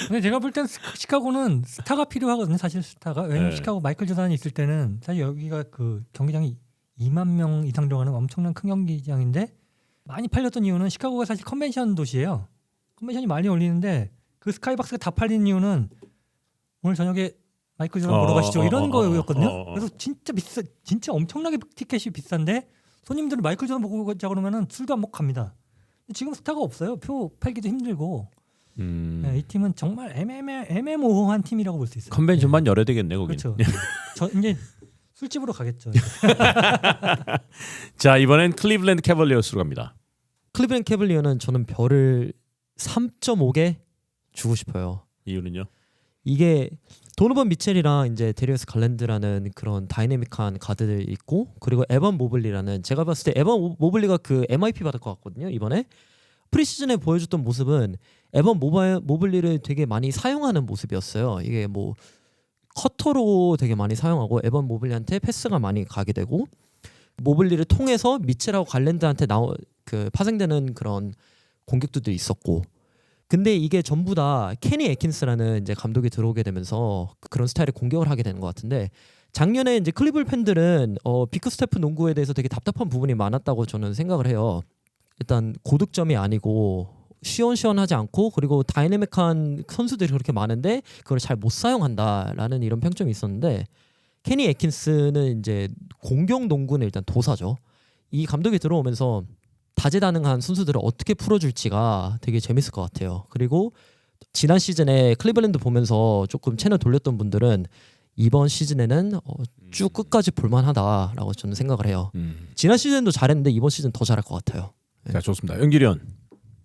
근데 제가 볼 땐 시카고는 스타가 필요하거든요. 사실 스타가. 왜냐면 시카고 마이클 조단이 있을 때는 사실 여기가 그 경기장이 2만 명 이상 들어가는 엄청난 큰 경기장인데 많이 팔렸던 이유는 시카고가 사실 컨벤션 도시예요. 컨벤션이 많이 올리는데 그 스카이박스가 다 팔린 이유는 오늘 저녁에 마이클 조단 보러 가시죠 이런 거였거든요. 그래서 진짜 엄청나게 티켓이 비싼데 손님들은 마이클 조단 보고 가자 그러면은 술도 안 먹고 갑니다. 지금 스타가 없어요. 표 팔기도 힘들고. 네, 이 팀은 정말 애매모호한 팀이라고 볼 수 있어요. 컨벤션만 열어야 되겠네 거기. 그렇죠. 저 이제 술집으로 가겠죠. 자 이번엔 클리블랜드 캐벌리어스로 갑니다. 클리블랜드 캐벌리어는 저는 별을 3.5개 주고 싶어요. 이유는요? 이게 도노반 미첼이랑 이제 데리어스 갈랜드라는 그런 다이내믹한 가드들 있고 그리고 에반 모블리라는 제가 봤을 때 에반 모블리가 그 MIP 받을 것 같거든요. 이번에 프리시즌에 보여줬던 모습은 에반 모블리를 되게 많이 사용하는 모습이었어요. 이게 뭐 커터로 되게 많이 사용하고 에반 모블리한테 패스가 많이 가게 되고 모블리를 통해서 미첼하고 갈랜드한테 파생되는 그런 공격들도 있었고 근데 이게 전부 다 케니 애킨스라는 이제 감독이 들어오게 되면서 그런 스타일의 공격을 하게 되는 것 같은데 작년에 이제 클리블 팬들은 비크 스태프 농구에 대해서 되게 답답한 부분이 많았다고 저는 생각을 해요. 일단 고득점이 아니고 시원시원하지 않고 그리고 다이내믹한 선수들이 그렇게 많은데 그걸 잘 못 사용한다라는 이런 평점이 있었는데 케니 애킨스는 이제 공격 농구는 일단 도사죠. 이 감독이 들어오면서 다재다능한 선수들을 어떻게 풀어줄지가 되게 재밌을 것 같아요. 그리고 지난 시즌에 클리블랜드 보면서 조금 채널 돌렸던 분들은 이번 시즌에는 쭉 끝까지 볼만하다라고 저는 생각을 해요. 지난 시즌도 잘했는데 이번 시즌 더 잘할 것 같아요. 자 좋습니다. 연기련.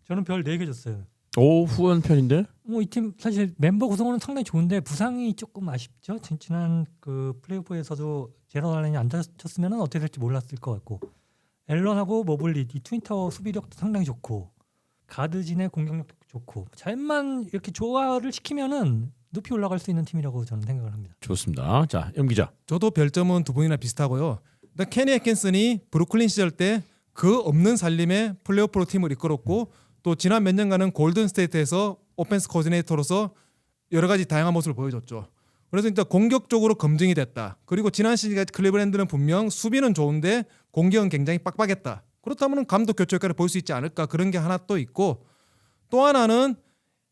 저는 별 4개 줬어요. 오 후원 편인데? 이 팀 사실 멤버 구성은 상당히 좋은데 부상이 조금 아쉽죠. 지난 그 플레이오프에서도 제로 알렌이 안 다쳤으면 어떻게 될지 몰랐을 것 같고 앨런하고 모블리 이 트윈터 수비력도 상당히 좋고 가드진의 공격력도 좋고 잘만 이렇게 조화를 시키면은 높이 올라갈 수 있는 팀이라고 저는 생각을 합니다. 좋습니다. 자 염기자. 저도 별점은 두 분이나 비슷하고요. 일단 케니 애킨슨이 브루클린 시절 때 그 없는 살림에 플레이오프로 팀을 이끌었고 또 지난 몇 년간은 골든 스테이트에서 오펜스 코디네이터로서 여러 가지 다양한 모습을 보여줬죠. 그래서 일단 공격적으로 검증이 됐다. 그리고 지난 시즌까지 클리블랜드는 분명 수비는 좋은데 공격은 굉장히 빡빡했다. 그렇다면 감독 교체 효과를 볼 수 있지 않을까 그런 게 하나 또 있고 또 하나는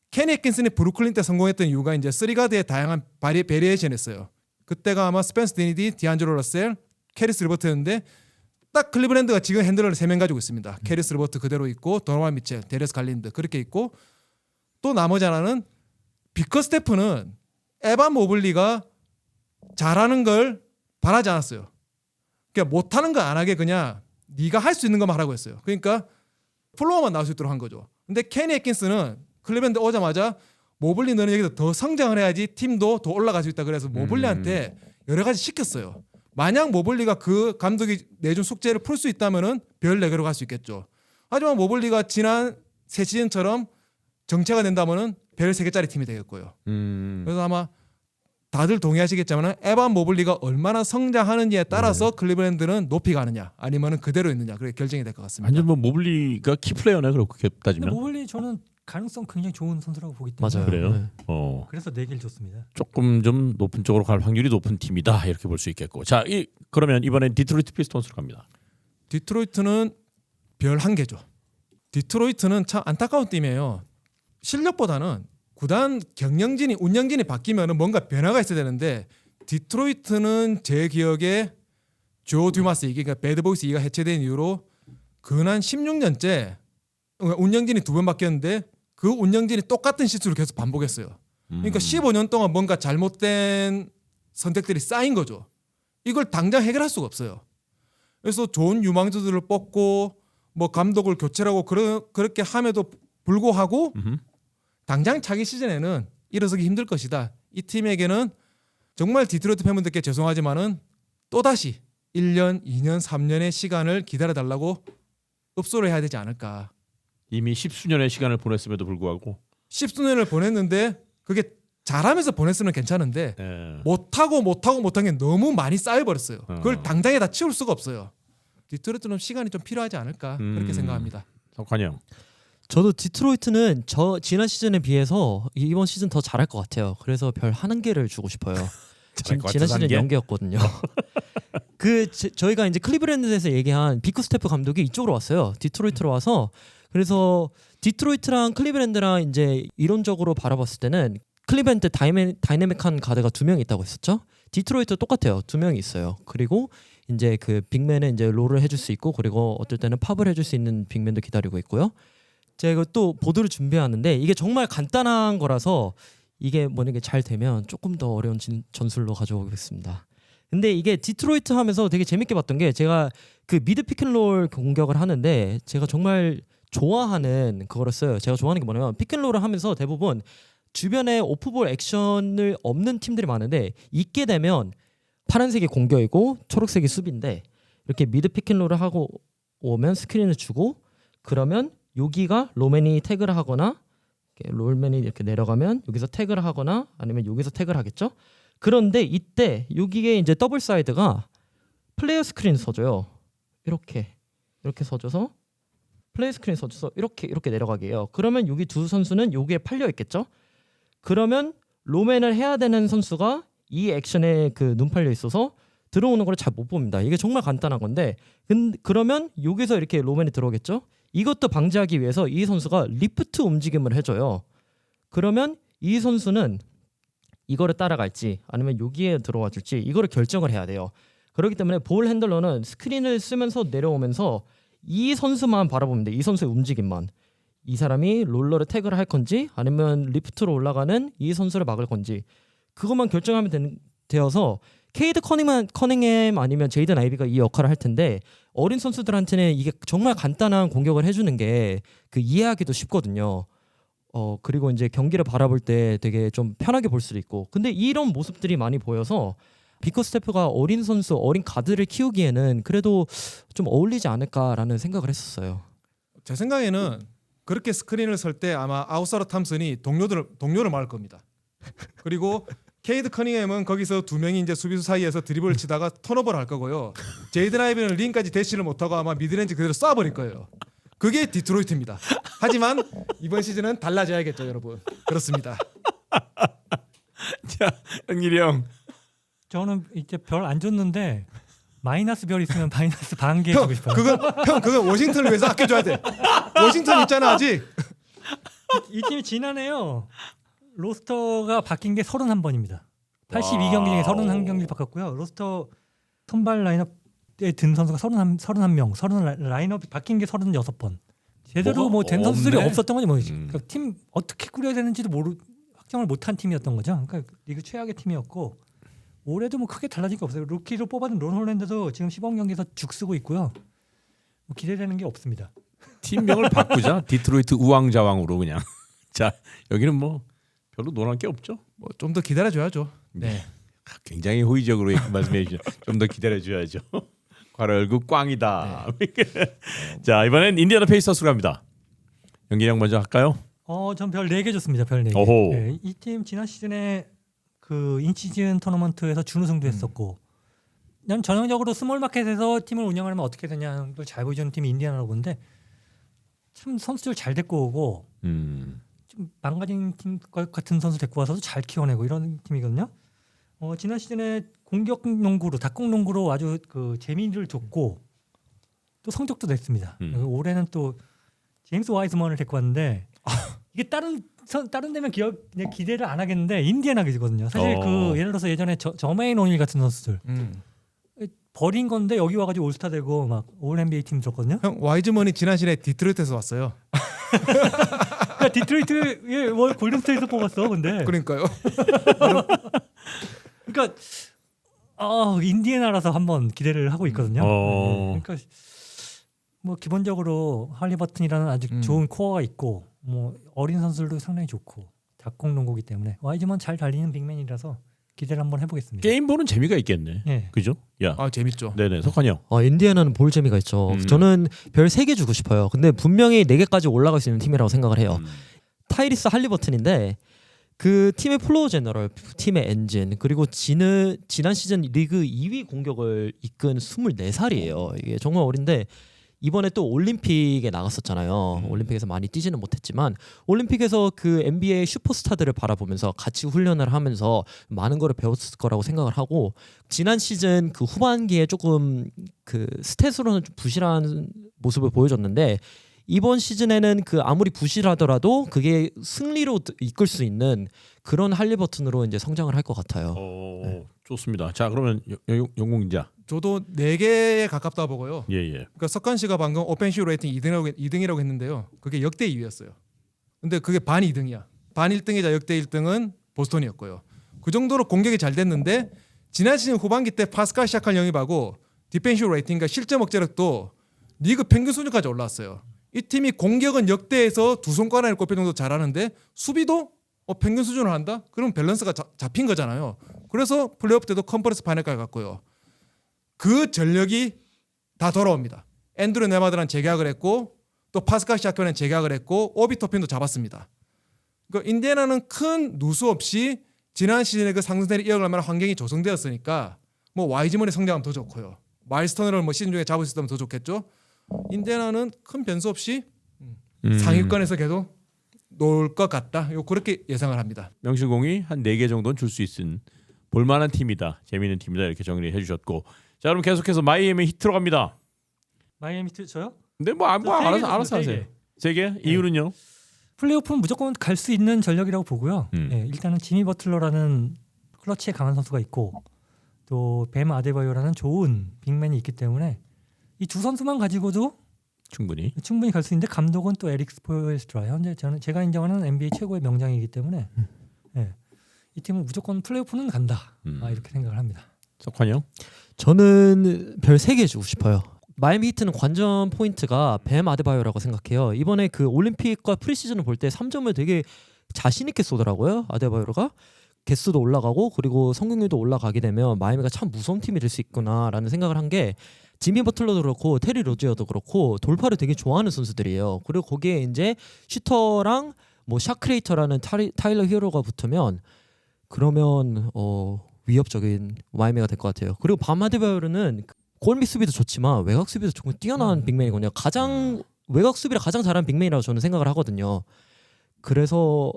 케니 애킨슨이 브루클린 때 성공했던 이유가 이제 3가드의 다양한 베리에이션이었어요. 그때가 아마 스펜스 디니디, 디안젤로 러셀, 캐리스 르버트였는데 딱 클리블랜드가 지금 핸들을 3명 가지고 있습니다. 캐리스 르버트 그대로 있고 도노반 미첼, 데리어스 갈랜드 그렇게 있고 또 나머지 하나는 비커 스태프는 에반 모블리가 잘하는 걸 바라지 않았어요. 그러니까 못하는 거 안 하게 그냥 네가 할 수 있는 것만 하라고 했어요. 그러니까 플로어만 나올 수 있도록 한 거죠. 근데 케니 애킨스는 클리블랜드 오자마자 모블리 너는 여기서 더 성장을 해야지 팀도 더 올라갈 수 있다 그래서 모블리한테 여러 가지 시켰어요. 만약 모블리가 그 감독이 내준 숙제를 풀 수 있다면은 별 4개로 갈 수 있겠죠. 하지만 모블리가 지난 새 시즌처럼 정체가 된다면은 별 3개짜리 팀이 되겠고요. 그래서 아마 다들 동의하시겠지만 에반 모블리가 얼마나 성장하는지에 따라서 클리블랜드는 높이 가느냐 아니면은 그대로 있느냐 그게 결정이 될 것 같습니다. 완전 뭐 모블리가 키플레이어네 그렇게 근데 따지면. 모블리 저는 가능성 굉장히 좋은 선수라고 보기 때문에 맞아요. 그래요? 네. 그래서 4개를 줬습니다. 조금 좀 높은 쪽으로 갈 확률이 높은 팀이다 이렇게 볼 수 있겠고. 자, 그러면 이번엔 디트로이트 피스톤스로 갑니다. 디트로이트는 별 1개죠. 디트로이트는 참 안타까운 팀이에요. 실력보다는 구단 경영진이 운영진이 바뀌면 뭔가 변화가 있어야 되는데 디트로이트는 제 기억에 조 듀마스 그러니까 배드보이스 2가 해체된 이후로 근한 16년째 운영진이 2번 바뀌었는데 그 운영진이 똑같은 실수를 계속 반복했어요. 그러니까 15년 동안 뭔가 잘못된 선택들이 쌓인 거죠. 이걸 당장 해결할 수가 없어요. 그래서 좋은 유망주들을 뽑고 뭐 감독을 교체하고 그렇게 함에도 불구하고 당장 차기 시즌에는 일어서기 힘들 것이다. 이 팀에게는 정말 디트로이트 팬분들께 죄송하지만은 또다시 1년, 2년, 3년의 시간을 기다려달라고 읍소를 해야 되지 않을까. 이미 10수년의 시간을 보냈음에도 불구하고 10수년을 보냈는데 그게 잘하면서 보냈으면 괜찮은데 예. 못한 게 너무 많이 쌓여버렸어요. 그걸 당장에 다 치울 수가 없어요. 디트로이트는 시간이 좀 필요하지 않을까 그렇게 생각합니다. 석환영. 저도 디트로이트는 지난 시즌에 비해서 이번 시즌 더 잘할 것 같아요. 그래서 별 1개를 주고 싶어요. 잘할 것 지난 같아서 시즌 1개? 0개였거든요. 저희가 이제 클리브랜드에서 얘기한 비쿠 스테프 감독이 이쪽으로 왔어요. 디트로이트로 와서 그래서 디트로이트랑 클리브랜드랑 이제 이론적으로 바라봤을 때는 클리브랜드 다이내믹한 가드가 2명이 있다고 했었죠. 디트로이트 똑같아요. 2명이 있어요. 그리고 이제 그 빅맨은 이제 롤을 해줄 수 있고 그리고 어떨 때는 팝을 해줄 수 있는 빅맨도 기다리고 있고요. 제가 이거 또 보도를 준비하는데 이게 정말 간단한 거라서 이게 만약에 잘 되면 조금 더 어려운 전술로 가져오겠습니다. 근데 이게 디트로이트 하면서 되게 재밌게 봤던 게 제가 그 미드 피켄롤 공격을 하는데 제가 정말 좋아하는 그거를 써요. 제가 좋아하는 게 뭐냐면 피켄롤을 하면서 대부분 주변에 오프볼 액션을 없는 팀들이 많은데 있게 되면 파란색이 공격이고 초록색이 수비인데 이렇게 미드 피켄롤을 하고 오면 스크린을 주고 그러면 여기가 로맨이 태그를 하거나 롤맨이 이렇게 내려가면 여기서 태그를 하거나 아니면 여기서 태그를 하겠죠. 그런데 이때 여기에 이제 더블 사이드가 플레이어 스크린 써줘요. 이렇게 써줘서 플레이 스크린 써줘서 이렇게 내려가게 해요. 그러면 여기 두 선수는 여기에 팔려 있겠죠. 그러면 로맨을 해야 되는 선수가 이 액션에 그 눈 팔려 있어서 들어오는 걸 잘 못 봅니다. 이게 정말 간단한 건데 그러면 여기서 이렇게 로맨이 들어오겠죠. 이것도 방지하기 위해서 이 선수가 리프트 움직임을 해줘요. 그러면 이 선수는 이거를 따라갈지 아니면 여기에 들어와 줄지 이거를 결정을 해야 돼요. 그렇기 때문에 볼 핸들러는 스크린을 쓰면서 내려오면서 이 선수만 바라보면 돼. 이 선수의 움직임만. 이 사람이 롤러를 태그를 할 건지 아니면 리프트로 올라가는 이 선수를 막을 건지 그것만 결정하면 되어서 케이드 커닝햄 아니면 제이든 아이비가 이 역할을 할 텐데 어린 선수들한테는 이게 정말 간단한 공격을 해주는 게 그 이해하기도 쉽거든요. 그리고 이제 경기를 바라볼 때 되게 좀 편하게 볼 수도 있고 근데 이런 모습들이 많이 보여서 비커 스태프가 어린 선수, 어린 가드를 키우기에는 그래도 좀 어울리지 않을까라는 생각을 했었어요. 제 생각에는 그렇게 스크린을 설 때 아마 아웃사이더 탐슨이 동료를 막을 겁니다. 그리고 케이드 커닝햄은 거기서 2명이 이제 수비수 사이에서 드리블을 치다가 턴오버를 할 거고요. 제이든 아이비는 링까지 대시를 못하고 아마 미드레인지 그대로 쏴버릴 거예요. 그게 디트로이트입니다. 하지만 이번 시즌은 달라져야겠죠, 여러분. 그렇습니다. 자, 영길이 형. 저는 이제 별 안 줬는데 마이너스 별 있으면 마이너스 반 개 주고 싶어요. 그건 워싱턴을 위해서 아껴줘야 돼. 워싱턴 있잖아 아직. 이 팀이 지난해요. 로스터가 바뀐 게 31번입니다. 82경기 중에 31경기를 바꿨고요. 로스터 선발 라인업에 든 선수가 31명, 라인업이 바뀐 게 36번. 제대로 뭐 된 선수들이 없네. 없었던 거지 뭐. 그러니까 팀 어떻게 꾸려야 되는지도 확정을 못한 팀이었던 거죠. 그러니까 리그 최악의 팀이었고 올해도 뭐 크게 달라진 게 없어요. 루키로 뽑아둔 론 홀랜드도 지금 시범 경기에서 죽 쓰고 있고요. 뭐 기대되는 게 없습니다. 팀명을 바꾸자. 디트로이트 우왕좌왕으로 그냥. 자, 여기는 뭐 별로 논할 게 없죠. 뭐 좀 더 기다려줘야죠. 네. 굉장히 호의적으로 말씀해 주죠. 좀 더 기다려줘야죠. 괄호 열고 꽝이다. 자, 이번엔 인디애나 페이서스로 갑니다. 영기 형 먼저 할까요? 전 별 4개 줬습니다. 별 4개. 오호. 네, 이 팀 지난 시즌에 그 인시즌 토너먼트에서 준우승도 했었고 난 전형적으로 스몰 마켓에서 팀을 운영하려면 어떻게 되냐는 걸 잘 보여주는 팀이 인디애나라고 보는데 참 선수들 잘 데리고 오고 좀 망가진 팀 같은 선수 데리고 와서도 잘 키워내고 이런 팀이거든요. 지난 시즌에 공격 농구로 닭공 농구로 아주 그 재미를 줬고 또 성적도 냈습니다. 올해는 또 제임스 와이즈먼을 데리고 왔는데 이게 다른 데면 기대를 안 하겠는데 인디애나거든요. 사실 그 예를 들어서 예전에 저메인 오닐 같은 선수들 버린 건데 여기 와가지고 올스타 되고 막 올 NBA 팀 줬거든요. 형 와이즈먼이 지난 시즌에 디트로이트에서 왔어요. 그러니까 디트로이트에 뭘 골든스테이트에서 뽑았어, 근데. 그러니까요. 그러니까 인디애나라서 한번 기대를 하고 있거든요. 그러니까 뭐 기본적으로 할리버튼이라는 아주 좋은 코어가 있고 뭐 어린 선수들도 상당히 좋고 닭공 농구기 때문에 와이즈먼 잘 달리는 빅맨이라서 기대를 한번 해보겠습니다. 게임 보는 재미가 있겠네. 예. 그죠? 야. 재밌죠. 네네. 석환이 형. 인디애나는 볼 재미가 있죠. 저는 별 3개 주고 싶어요. 근데 분명히 4개까지 올라갈 수 있는 팀이라고 생각을 해요. 타이리스 할리버튼인데 그 팀의 플로어 제너럴, 팀의 엔진, 그리고 지난 시즌 리그 2위 공격을 이끈 24살이에요. 이게 정말 어린데 이번에 또 올림픽에 나갔었잖아요. 올림픽에서 많이 뛰지는 못했지만 올림픽에서 그 NBA 슈퍼스타들을 바라보면서 같이 훈련을 하면서 많은 거를 배웠을 거라고 생각을 하고 지난 시즌 그 후반기에 조금 그 스탯으로는 좀 부실한 모습을 보여줬는데 이번 시즌에는 그 아무리 부실하더라도 그게 승리로 이끌 수 있는 그런 할리버튼으로 이제 성장을 할 것 같아요. 네. 좋습니다. 자, 그러면 영공 기자. 저도 4개에 가깝다 보고요. 예. 그러니까 석관 씨가 방금 오펜시브 레이팅 2등이라고 했는데요. 그게 역대 2위였어요. 근데 그게 반 2등이야. 반 1등이자 역대 1등은 보스턴이었고요. 그 정도로 공격이 잘 됐는데 지난 시즌 후반기 때 파스칼 시아칼 영입하고 디펜시브 레이팅과 실점 억제력도 리그 평균 수준까지 올라왔어요. 이 팀이 공격은 역대에서 두 손가락을 꼽힐 정도 잘하는데 수비도 평균 수준을 한다? 그러면 밸런스가 잡힌 거잖아요. 그래서 플레이오프 때도 컨퍼런스 파이널까지 갔고요. 그 전력이 다 돌아옵니다. 앤드류 네마드랑 재계약을 했고 또 파스칼 시아칼은 재계약을 했고 오비 토핀도 잡았습니다. 그러니까 인디애나는 큰 누수 없이 지난 시즌에 그 상승세를 이어갈 만한 환경이 조성되었으니까 뭐 와이즈먼의 성장하면 더 좋고요. 마일스 터너를 뭐 시즌 중에 잡을 수 있다면 더 좋겠죠. 인디애나는 큰 변수 없이 상위권에서 계속 놀 것 같다. 그렇게 예상을 합니다. 명실공히 한 4개 정도는 줄 수 있는 볼만한 팀이다. 재미있는 팀이다. 이렇게 정리해 주셨고. 자, 그럼 계속해서 마이애미 히트로 갑니다. 마이애미 히트 저요? 근데 뭐 알아서 하세요. 3개? 이유는요? 플레이오프는 무조건 갈 수 있는 전력이라고 보고요. 일단은 지미 버틀러라는 클러치에 강한 선수가 있고 또 뱀 아데바요라는 좋은 빅맨이 있기 때문에 이 두 선수만 가지고도 충분히 갈 수 있는데 감독은 또 에릭 스포엘스트라. 현재 제가 인정하는 NBA 최고의 명장이기 때문에 이 팀은 무조건 플레이오프는 간다. 이렇게 생각을 합니다. 석환이 형? 저는 별 3개 주고 싶어요. 마이애미 히트는 관전 포인트가 뱀 아데바요라고 생각해요. 이번에 그 올림픽과 프리시즌을 볼 때 3점을 되게 자신 있게 쏘더라고요. 아데바요가 개수도 올라가고 그리고 성공률도 올라가게 되면 마이애미가 참 무서운 팀이 될 수 있구나라는 생각을 한 게 지미 버틀러도 그렇고 테리 로지어도 그렇고 돌파를 되게 좋아하는 선수들이에요. 그리고 거기에 이제 슈터랑 뭐 샤크레이터라는 타일러 히어로가 붙으면 그러면 위협적인 마이애미가 될 것 같아요. 그리고 밤 아데바요는 골밑 수비도 좋지만 외곽 수비도 정말 뛰어난 빅맨이거든요. 가장 외곽 수비를 가장 잘하는 빅맨이라고 저는 생각을 하거든요. 그래서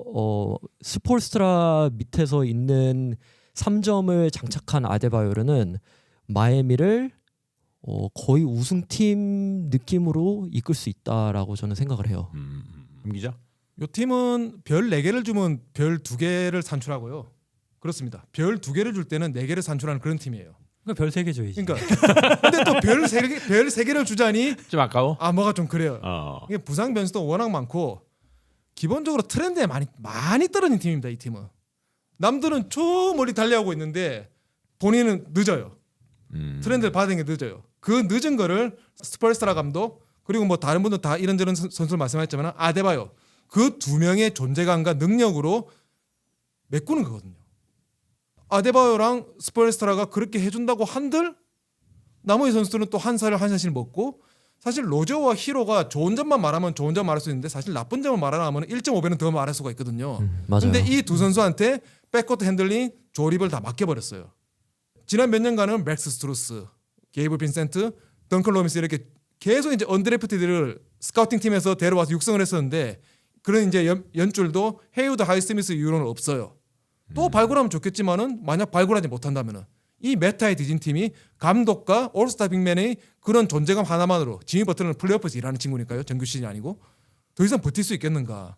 스폴스트라 밑에서 있는 3점을 장착한 아데바요르는 마이애미를 거의 우승팀 느낌으로 이끌 수 있다라고 저는 생각을 해요. 기자? 이 팀은 별 4개를 주면 별 2개를 산출하고요. 그렇습니다. 별 2개를 줄 때는 4개를 산출하는 그런 팀이에요. 그러니까 별 3개 줘야지. 그러니까 근데 또 별 3개를 주자니 좀 아까워? 뭐가 좀 그래요. 이게 부상 변수도 워낙 많고 기본적으로 트렌드에 많이 떨어진 팀입니다. 이 팀은 남들은 저 멀리 달려오고 있는데 본인은 늦어요. 트렌드를 받은 게 늦어요. 그 늦은 거를 스펄스트라 감독 그리고 뭐 다른 분들 다 이런저런 선수를 말씀하셨지만 아데바요 그 2명의 존재감과 능력으로 메꾸는 거거든요. 아데바요랑 스펄스트라가 그렇게 해준다고 한들 나머지 선수들은 또 한 살을 한 샷을 먹고 사실 로저와 히로가 좋은 점만 말하면 좋은 점 말할 수 있는데 사실 나쁜 점을 말하면 1.5배는 더 말할 수가 있거든요. 맞아요. 근데 이 두 선수한테 백코트 핸들링 조립을 다 맡겨버렸어요. 지난 몇 년간은 맥스 스트루스, 게이블 빈센트, 덩컨 로빈스 이렇게 계속 이제 언드래프트들을 스카우팅 팀에서 데려와서 육성을 했었는데 그런 이제 연줄도 헤이우드 하이스미스 이후로는 없어요. 또 발굴하면 좋겠지만은 만약 발굴하지 못한다면은 이 메타에 뒤진 팀이 감독과 올스타 빅맨의 그런 존재감 하나만으로 지미 버틀러는 플레이오프에서 일하는 친구니까요. 정규 시즌이 아니고 더 이상 버틸 수 있겠는가?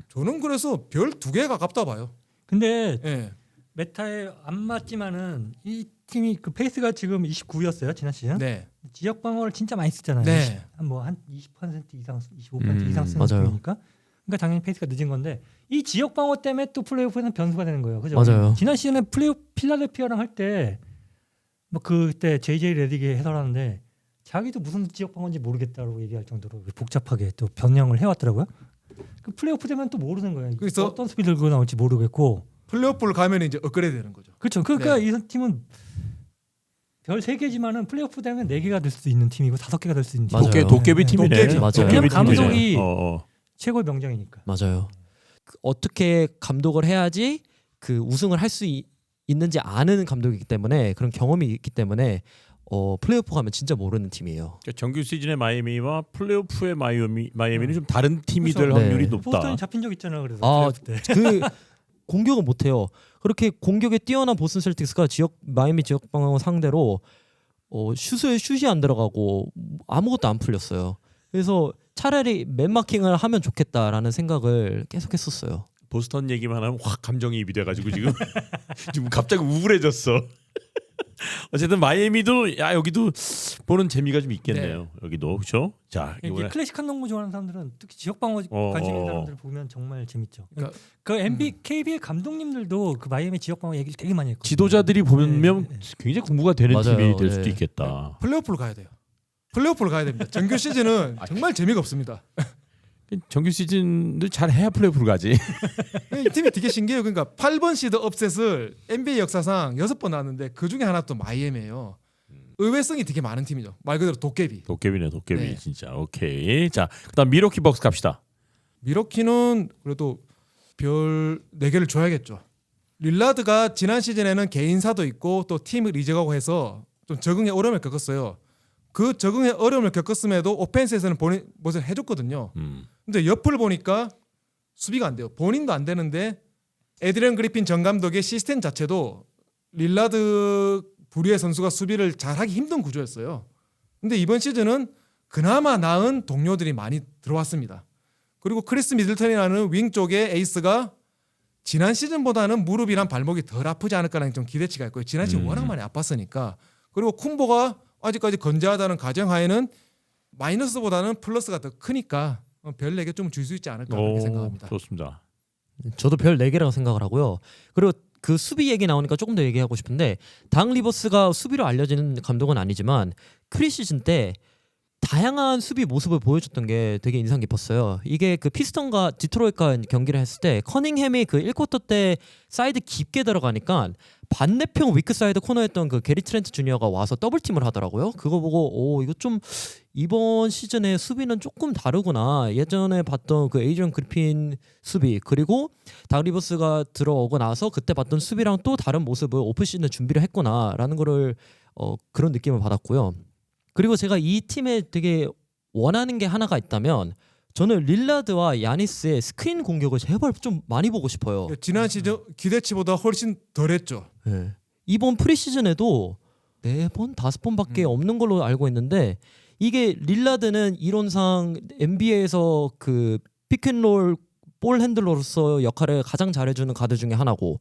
저는 그래서 별 2개 가깝다 봐요. 근데 예. 메타에 안 맞지만은 이 팀이 그 페이스가 지금 29였어요 지난 시즌. 네. 지역 방어를 진짜 많이 쓰잖아요. 네. 한 20% 이상, 25% 이상 쓰는 맞아요. 팀이니까. 그러니까 당연히 페이스가 늦은 건데 이 지역 방어 때문에 또 플레이오프에는 변수가 되는 거예요. 그죠? 맞아요. 지난 시즌에 플레이오프 필라델피아랑 할 때 뭐 그때 JJ 레딕이 해설하는데 자기도 무슨 지역 방어인지 모르겠다고 얘기할 정도로 복잡하게 또 변형을 해왔더라고요. 그 플레이오프 되면 또 모르는 거예요. 그래서 어떤 수비 들고 나올지 모르겠고. 플레이오프를 가면 이제 업그레이드 되는 거죠. 그렇죠. 그러니까 네. 이 팀은 별 3개지만은 플레이오프 되면 4개가 될 수 있는 팀이고 5개가 될 수 있는 팀. 맞아요. 도깨비 네. 팀이네. 도깨비. 맞아요. 도깨비 감독이 팀이네. 최고의 명장이니까. 맞아요. 어떻게 감독을 해야지 그 우승을 할 수 있는지 아는 감독이기 때문에 그런 경험이 있기 때문에 플레이오프 가면 진짜 모르는 팀이에요. 그러니까 정규 시즌의 마이애미와 플레이오프의 마이애미는 좀 다른 팀이 될 그렇죠. 확률이 네. 높다. 보스턴이 잡힌 적 있잖아. 그래서 아, 플레이오프 때. 그 공격은 못해요. 그렇게 공격에 뛰어난 보스턴 셀틱스가 마이애미 지역 방어 상대로 슛이 안 들어가고 아무것도 안 풀렸어요. 그래서 차라리 맨마킹을 하면 좋겠다라는 생각을 계속 했었어요. 보스턴 얘기만 하면 확 감정이입이 돼가지고 지금 지금 갑자기 우울해졌어. 어쨌든 마이애미도 여기도 보는 재미가 좀 있겠네요. 여기도 그렇죠. 자 이게 이번에 클래식한 농구 좋아하는 사람들은 특히 지역 방어 관심 있는 사람들 보면 정말 재밌죠. 그러니까, 그 KBL 감독님들도 그 마이애미 지역 방어 얘기를 되게 많이 했거든요. 지도자들이 보면 네. 굉장히 공부가 되는 맞아요. 팀이 될 수도 네. 있겠다. 플레이오프를 가야 돼요. 플레이오프를 가야 됩니다. 정규 시즌은 정말 재미가 없습니다. 정규 시즌도 잘 해야 플레이오프를 가지. 이 팀이 되게 신기해요. 그러니까 8번 시드 업셋을 NBA 역사상 6번 나왔는데 그 중에 하나 또 마이애미예요. 의외성이 되게 많은 팀이죠. 말 그대로 도깨비. 도깨비네 도깨비 네. 진짜. 오케이. 자 그다음 미러키 벅스 갑시다. 미러키는 그래도 별 4개를 줘야겠죠. 릴라드가 지난 시즌에는 개인사도 있고 또 팀을 이적하고 해서 좀 적응에 어려움을 겪었어요. 그 적응에 어려움을 겪었음에도 오펜스에서는 본인 몫을 해줬거든요. 근데 옆을 보니까 수비가 안 돼요. 본인도 안 되는데 에드리언 그리핀 전 감독의 시스템 자체도 릴라드 부류의 선수가 수비를 잘하기 힘든 구조였어요. 근데 이번 시즌은 그나마 나은 동료들이 많이 들어왔습니다. 그리고 크리스 미들턴이라는 윙 쪽의 에이스가 지난 시즌보다는 무릎이랑 발목이 덜 아프지 않을까라는 좀 기대치가 있고요. 지난 시즌 워낙 많이 아팠으니까. 그리고 쿤보가 아직까지 건재하다는 가정하에는 마이너스보다는 플러스가 더 크니까 별 4개 좀 줄 수 있지 않을까 그렇게 생각합니다. 좋습니다. 저도 별 4개라고 생각을 하고요. 그리고 그 수비 얘기 나오니까 조금 더 얘기하고 싶은데 당 리버스가 수비로 알려지는 감독은 아니지만 프리시즌 때 다양한 수비 모습을 보여줬던 게 되게 인상 깊었어요. 이게 그 피스턴과 디트로이트가 경기를 했을 때 커닝햄이 그 1쿼터 때 사이드 깊게 들어가니까 반대편 위크 사이드 코너였던 그 게리 트렌트 주니어가 와서 더블팀을 하더라고요. 그거 보고 이거 좀 이번 시즌에 수비는 조금 다르구나. 예전에 봤던 그 에이드리언 그리핀 수비 그리고 닥 리버스가 들어오고 나서 그때 봤던 수비랑 또 다른 모습을 오프시즌에 준비를 했구나라는 거를 그런 느낌을 받았고요. 그리고 제가 이 팀에 되게 원하는 게 하나가 있다면 저는 릴라드와 야니스의 스크린 공격을 제발 좀 많이 보고 싶어요. 지난 시즌 기대치보다 훨씬 덜했죠. 네. 이번 프리시즌에도 4번, 5번밖에 없는 걸로 알고 있는데 이게 릴라드는 이론상 NBA에서 그 피크앤롤 볼 핸들러로서 역할을 가장 잘해주는 가드 중에 하나고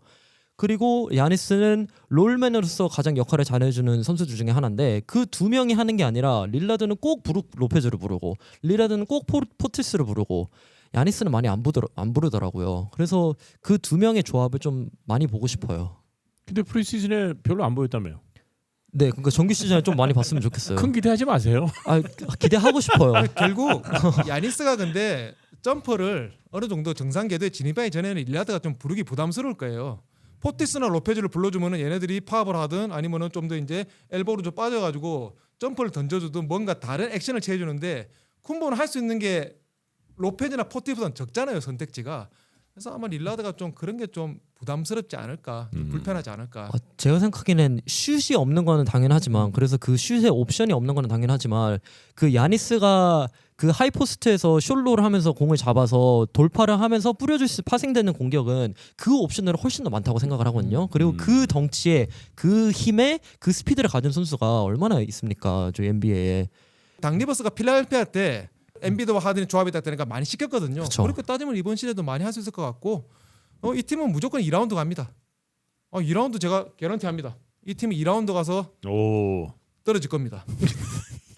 그리고 야니스는 롤맨으로서 가장 역할을 잘해주는 선수들 중에 하나인데 그 2명이 하는 게 아니라 릴라드는 꼭 브룩 로페즈를 부르고 릴라드는 꼭 포티스를 부르고 야니스는 많이 안 부르더라고요. 그래서 그 2명의 조합을 좀 많이 보고 싶어요. 근데 프리시즌에 별로 안 보였다며요. 네, 그러니까 정규 시즌에 좀 많이 봤으면 좋겠어요. 큰 기대하지 마세요. 기대하고 싶어요. 결국 야니스가 근데 점퍼를 어느 정도 정상 궤도에 진입하기 전에는 릴라드가 좀 부르기 부담스러울 거예요. 포티스나 로페즈를 불러주면은 얘네들이 파업을 하든 아니면은 좀 더 이제 엘보로 좀 빠져가지고 점퍼를 던져주든 뭔가 다른 액션을 취해주는데 쿤보는 할 수 있는 게 로페즈나 포티스보다는 적잖아요 선택지가. 그래서 아마 릴라드가 좀 그런 게 좀 부담스럽지 않을까, 좀 불편하지 않을까. 제가 생각하기에는 슛이 없는 거는 당연하지만 그래서 그 슛에 옵션이 없는 거는 당연하지만 그 야니스가 그 하이포스트에서 숄로를 하면서 공을 잡아서 돌파를 하면서 뿌려줄 수 파생되는 공격은 그 옵션으로 훨씬 더 많다고 생각을 하거든요. 그리고 그 덩치에 그 힘에 그 스피드를 가진 선수가 얼마나 있습니까? 저 NBA에. 당 리버스가 필라델피아 때 엔비드와 하든이 조합이 딱 되니까 많이 시켰거든요. 그쵸. 그렇게 따지면 이번 시대도 많이 할 수 있을 것 같고 이 팀은 무조건 2라운드 갑니다. 2라운드 제가 개런티합니다. 이 팀이 2라운드 가서 오. 떨어질 겁니다.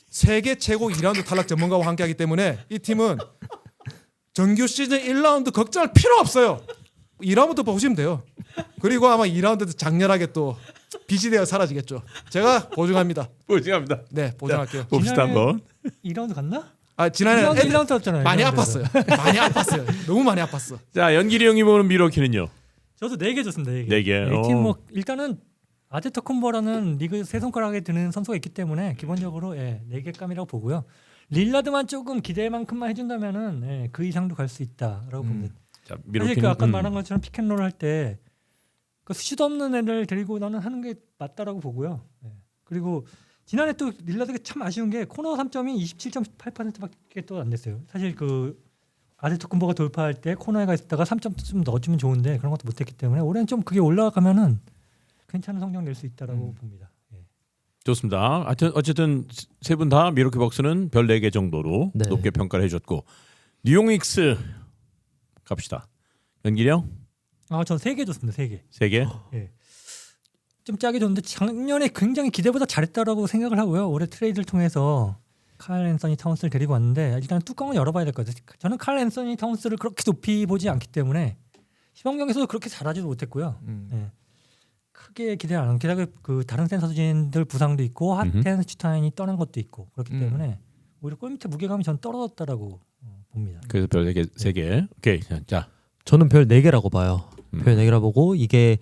세계 최고 2라운드 탈락 전문가와 함께하기 때문에 이 팀은 정규 시즌 1라운드 걱정할 필요 없어요. 2라운드 보시면 돼요. 그리고 아마 2라운드도 장렬하게 또 빛이 되어 사라지겠죠. 제가 보증합니다. 보증합니다. 네, 보증할게요. 봅시다 한번. 2라운드 갔나? 지난해 1라운드 였잖아요. 많이 아팠어요. 많이 아팠어요. 너무 많이 아팠어. 자, 연길이 형이 보는 미러키는요. 저도 4개 줬습니다. 4개. 네 개. 이팀 뭐 일단은 아데토쿤보라는 리그 세 손가락에 드는 선수가 있기 때문에 기본적으로 4개 감이라고 보고요. 릴라드만 조금 기대할 만큼만 해준다면은 그 이상도 갈 수 있다라고 봅니다. 자, 사실 미러키는 그 아까 말한 것처럼 피켄롤 할 때 그 슛 없는 애를 데리고 나는 하는 게 맞다라고 보고요. 그리고 지난해 또 릴라드가 참 아쉬운 게 코너 3점이 27.8%밖에 또 안 됐어요. 사실 그 아데토쿤보가 돌파할 때 코너에 가 있다가 3점 좀 넣어주면 좋은데 그런 것도 못했기 때문에 올해는 좀 그게 올라가면은 괜찮은 성적 낼 수 있다라고 봅니다. 좋습니다. 어쨌든 세 분 다 미러키 벅스는 별 4개 정도로 네. 높게 평가를 해줬고 뉴욕 닉스 갑시다. 연길이 형? 전 3개 줬습니다. 3개. 3개? 좀 짜게 줬는데 작년에 굉장히 기대보다 잘했다라고 생각을 하고요. 올해 트레이드를 통해서 칼 앤서니 타운스를 데리고 왔는데 일단 뚜껑을 열어봐야 될 것 같아요. 저는 칼 앤서니 타운스를 그렇게 높이 보지 않기 때문에 시범 경기에서도 그렇게 잘하지도 못했고요. 크게 기대 안 하고 게다가 그 다른 센터진들 부상도 있고 하텐슈타인이 떠난 것도 있고 그렇기 때문에 오히려 골 밑에 무게감이 전 떨어졌다라고 봅니다. 그래서 별 4개. 3개. 오케이. 자. 저는 별 4개라고 봐요. 별 4개라 보고 이게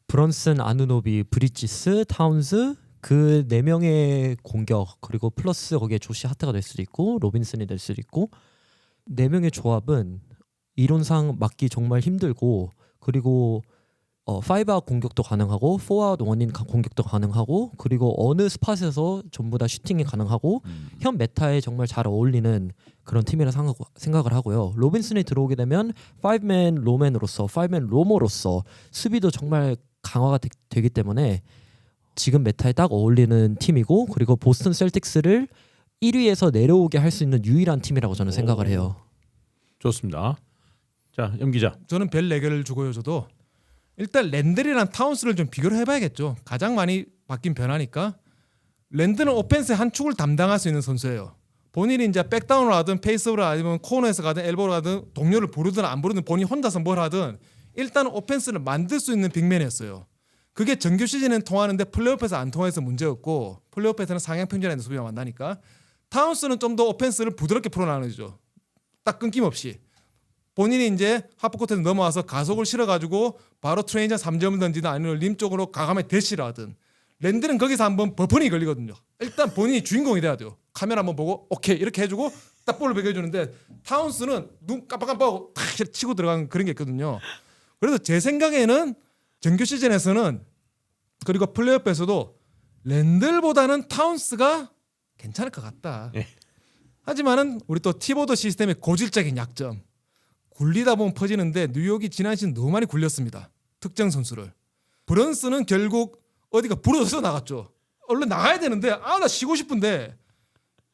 브런슨, 아누노비, 브리지스, 타운스 그 4명의 공격 그리고 플러스 거기에 조시 하트가 될 수도 있고 로빈슨이 될 수도 있고 4명의 조합은 이론상 막기 정말 힘들고 그리고 5아웃 공격도 가능하고 4아웃 원인 공격도 가능하고 그리고 어느 스팟에서 전부 다 슈팅이 가능하고 현 메타에 정말 잘 어울리는 그런 팀이라 생각을 하고요. 로빈슨이 들어오게 되면 5맨 로맨으로서 5맨 로머로서 수비도 정말 강화가 되기 때문에 지금 메타에 딱 어울리는 팀이고 그리고 보스턴 셀틱스를 1위에서 내려오게 할 수 있는 유일한 팀이라고 저는 생각을 해요. 좋습니다. 자, 염 기자. 저는 별 4개를 주고요. 저도 일단 랜들이랑 타운스를 좀 비교를 해봐야겠죠. 가장 많이 바뀐 변화니까. 랜드는 오펜스의 한 축을 담당할 수 있는 선수예요. 본인이 이제 백다운을 하든 페이스업을 하든 코너에서 가든 엘보를 하든 동료를 부르든 안 부르든 본인이 혼자서 뭘 하든 일단 오펜스를 만들 수 있는 빅맨이었어요. 그게 정규 시즌에는 통하는데 플레이오프에서 안 통해서 문제였고 플레이오프에서는 상향 평준화된 수비가 만나니까 타운스는 좀 더 오펜스를 부드럽게 풀어나가죠. 딱 끊김없이. 본인이 이제 하프코트에서 넘어와서 가속을 실어가지고 바로 트레인저 3점을 던지든 아니면 림 쪽으로 과감하게 대시를 하든 랜드는 거기서 한번 버퍼닝이 걸리거든요. 일단 본인이 주인공이 돼야 돼요. 카메라 한번 보고 오케이 이렇게 해주고 딱 볼을 먹여주는데 타운스는 눈 깜빡깜빡하고 탁 치고 들어가는 그런 게 있거든요. 그래서 제 생각에는 정규 시즌에서는 그리고 플레이오프에서도 랜들보다는 타운스가 괜찮을 것 같다. 하지만은 우리 또 티보드 시스템의 고질적인 약점 굴리다 보면 퍼지는데 뉴욕이 지난 시즌 너무 많이 굴렸습니다. 특정 선수를. 브런스는 결국 어디가 부러져서 나갔죠. 얼른 나가야 되는데 나 쉬고 싶은데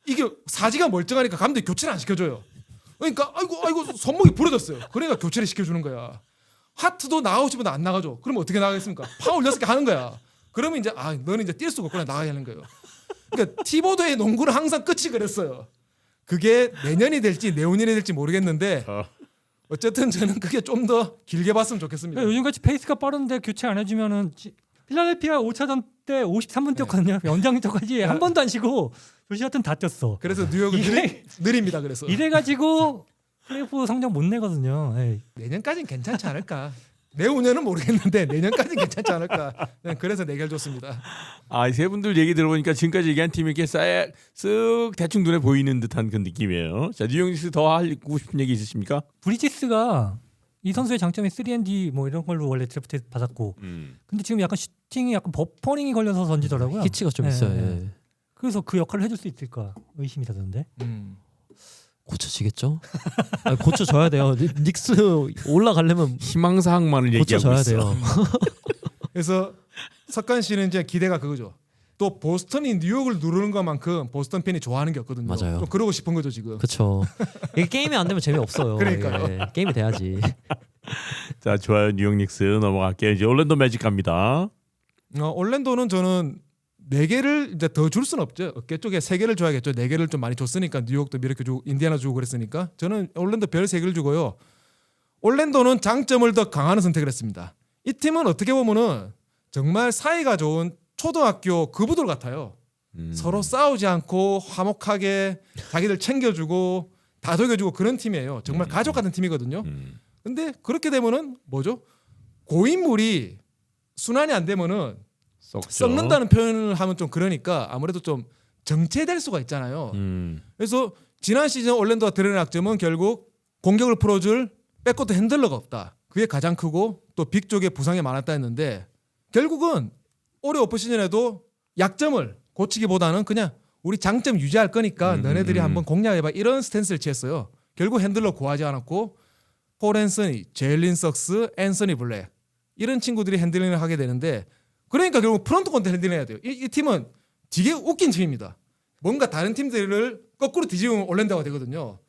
이게 사지가 멀쩡하니까 감독이 교체를 안 시켜줘요. 그러니까 아이고 손목이 부러졌어요. 그러니까 교체를 시켜주는 거야. 하트도 나가고 싶은데 안 나가죠. 그러면 어떻게 나가겠습니까? 파울 6개 하는 거야. 그러면 이제 너는 이제 뛸 수가 없구나 나가야 하는 거예요. 그러니까 티보드의 농구는 항상 끝이 그랬어요. 그게 내년이 될지 내후년이 될지 모르겠는데 어쨌든 저는 그게 좀 더 길게 봤으면 좋겠습니다. 요즘같이 페이스가 빠른데 교체 안 해주면은 필라델피아 5차전 때 53분 뛰었거든요. 연장전까지 한 번도 안 쉬고 조시 하튼 다 뛰었어. 그래서 뉴욕은 느립니다. 그래서 이래가지고 플레이오프 성적 못 내거든요. 내년까지는 괜찮지 않을까. 내후년은 모르겠는데 내년까지는 괜찮지 않을까. 그래서 4개를 줬습니다. 이 세 분들 얘기 들어보니까 지금까지 얘기한 팀이 이렇게 쓱 대충 눈에 보이는 듯한 그런 느낌이에요. 자, 뉴욕 닉스 더 하고 싶은 얘기 있으십니까? 브리지스가 이 선수의 장점이 3&D 뭐 이런 걸로 원래 드래프트 받았고 근데 지금 약간 슈팅이 약간 버퍼링이 걸려서 던지더라고요. 히치가 좀 예, 있어요. 예. 예. 그래서 그 역할을 해줄 수 있을까 의심이 되던데. 고쳐지겠죠? 아니, 고쳐져야 돼요. 닉스 올라가려면 희망사항만을 얘기하고 고쳐져야 있어. 돼요. 그래서 석관 씨는 이제 기대가 그거죠. 또 보스턴이 뉴욕을 누르는 것만큼 보스턴 팬이 좋아하는 게 없거든요. 맞아요. 또 그러고 싶은 거죠 지금. 그렇죠. 이게 게임이 안 되면 재미 없어요. 그러니까요. 게임이 돼야지. 자, 좋아요. 뉴욕 닉스 넘어갈게요. 이제 올랜도 매직 갑니다. 올랜도는 저는 4개를 이제 더 줄 수는 없죠. 어깨 쪽에 3개를 줘야겠죠. 4개를 좀 많이 줬으니까 뉴욕도 이렇게 주고 인디애나 주고 그랬으니까 저는 올랜도 별 3개를 주고요. 올랜도는 장점을 더 강화하는 선택을 했습니다. 이 팀은 어떻게 보면은 정말 사이가 좋은 초등학교 그부들 같아요. 서로 싸우지 않고 화목하게 자기들 챙겨주고 다독여주고 그런 팀이에요. 정말 가족 같은 팀이거든요. 근데 그렇게 되면은 뭐죠? 고인물이 순환이 안 되면은 썩는다는 표현을 하면 좀 그러니까 아무래도 좀 정체될 수가 있잖아요. 그래서 지난 시즌 올랜도가 드러낸 약점은 결국 공격을 풀어줄 백코트 핸들러가 없다. 그게 가장 크고 또 빅 쪽에 부상이 많았다 했는데 결국은 올해 오프 시즌에도 약점을 고치기보다는 그냥 우리 장점 유지할 거니까 너네들이 한번 공략해봐 이런 스탠스를 취했어요. 결국 핸들러 구하지 않았고 폴 앤서니, 제일린 석스, 앤서니 블랙 이런 친구들이 핸들링을 하게 되는데 그러니까 결국 프런트 코트 핸들링 해야 돼요. 이 팀은 되게 웃긴 팀입니다. 뭔가 다른 팀들을 거꾸로 뒤집으면 올랜도가 되거든요.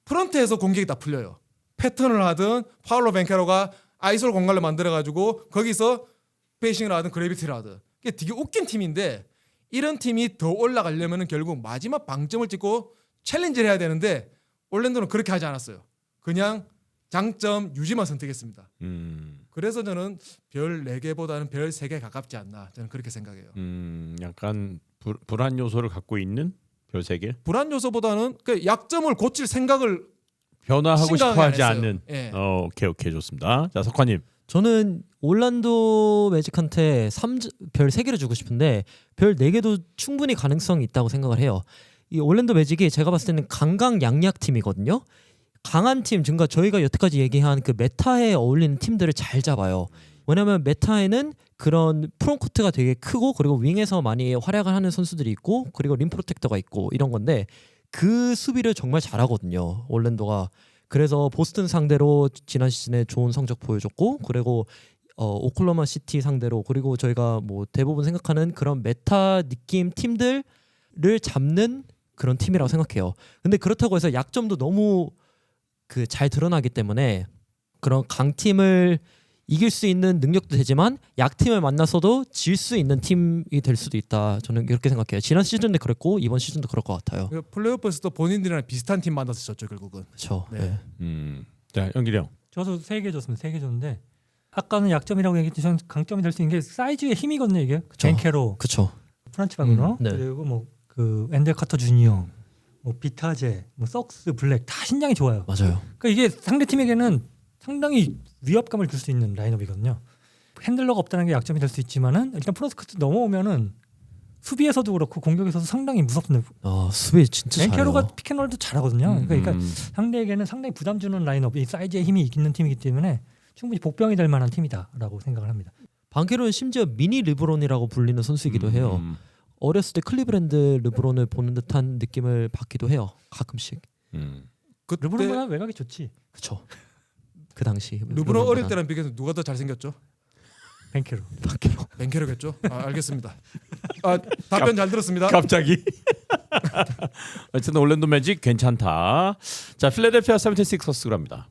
프런트에서 공격이 다 풀려요. 패턴을 하든 파울로 벤케로가 아이솔 공간을 만들어가지고 거기서 페이싱을 하든 그래비티를 하든 이게 되게 웃긴 팀인데 이런 팀이 더 올라가려면 결국 마지막 방점을 찍고 챌린지를 해야 되는데 올랜도는 그렇게 하지 않았어요. 그냥 장점 유지만 선택했습니다. 그래서 저는 별 4개보다는 별 3개 가깝지 않나 저는 그렇게 생각해요. 약간 불안 요소를 갖고 있는 별 3개? 불안 요소보다는 그 약점을 고칠 생각을 변화하고 생각을 싶어하지 안 했어요. 않는. 예. 오케이 좋습니다. 자, 석환님. 저는 올란도 매직한테 별 3개를 주고 싶은데 별 4개도 충분히 가능성이 있다고 생각을 해요. 이 올랜도 매직이 제가 봤을 때는 강강약약 팀이거든요. 강한 팀, 그러니까 저희가 여태까지 얘기한 그 메타에 어울리는 팀들을 잘 잡아요. 왜냐하면 메타에는 그런 프론코트가 되게 크고 그리고 윙에서 많이 활약을 하는 선수들이 있고 그리고 림 프로텍터가 있고 이런 건데 그 수비를 정말 잘하거든요. 올랜도가. 그래서 보스턴 상대로 지난 시즌에 좋은 성적 보여줬고 그리고 오클라호마 시티 상대로 그리고 저희가 뭐 대부분 생각하는 그런 메타 느낌 팀들을 잡는 그런 팀이라고 생각해요. 근데 그렇다고 해서 약점도 너무 그 잘 드러나기 때문에 그런 강팀을 이길 수 있는 능력도 되지만 약팀을 만나서도 질 수 있는 팀이 될 수도 있다. 저는 이렇게 생각해요. 지난 시즌도 그랬고 이번 시즌도 그럴 것 같아요. 플레이오프에서도 본인들이랑 비슷한 팀 만나서 졌죠 결국은. 그렇죠. 네. 네. 자, 영길이 형. 저도 3개 줬습니다. 3개 줬는데 아까는 약점이라고 얘기했지만 강점이 될 수 있는 게 사이즈의 힘이거든요. 이게 벤케로, 그렇죠. 프란치 바그너 네. 그리고 뭐 그 앤델 카터 주니어, 뭐 비타제, 뭐 석스, 블랙 다 신장이 좋아요. 맞아요. 그러니까 이게 상대 팀에게는 상당히 위협감을 줄 수 있는 라인업이거든요. 핸들러가 없다는 게 약점이 될 수 있지만은 일단 프로스커트 넘어오면은 수비에서도 그렇고 공격에서도 상당히 무섭습니다. 수비 진짜 벤케로가 잘해요. 피켄롤도 잘하거든요. 그러니까 상대에게는 상당히 부담 주는 라인업, 이 사이즈의 힘이 있는 팀이기 때문에 충분히 복병이 될 만한 팀이다라고 생각을 합니다. 반케로는 심지어 미니 르브론이라고 불리는 선수이기도 해요. 어렸을 때 클리브랜드 르브론을 보는 듯한 느낌을 받기도 해요. 가끔씩. 그때 르브론보다 외곽이 좋지. 그렇죠. 그 당시 르브론 어릴 때랑 비교해서 누가 더 잘생겼죠? 벤케로. 반케로. 벤케로겠죠? 알겠습니다. 답변 잘 들었습니다. 갑자기. 어쨌든 올랜도 매직 괜찮다. 자, 필라델피아 76ers 갑니다.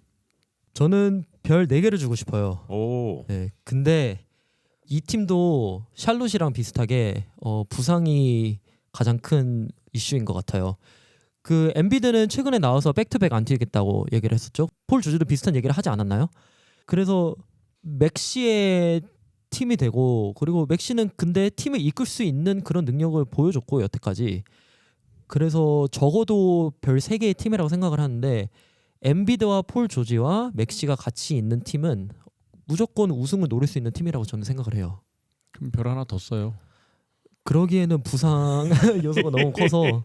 저는 별 4개를 주고 싶어요. 오. 네. 근데 이 팀도 샬롯이랑 비슷하게 부상이 가장 큰 이슈인 것 같아요. 그 엔비드는 최근에 나와서 백투백 안 뛰겠다고 얘기를 했었죠. 폴 조지도 비슷한 얘기를 하지 않았나요? 그래서 맥시의 팀이 되고 그리고 맥시는 근데 팀을 이끌 수 있는 그런 능력을 보여줬고 여태까지 그래서 적어도 별 3개의 팀이라고 생각을 하는데 엔비드와 폴 조지와 맥시가 같이 있는 팀은 무조건 우승을 노릴 수 있는 팀이라고 저는 생각을 해요. 그럼 별 하나 더 써요. 그러기에는 부상 요소가 너무 커서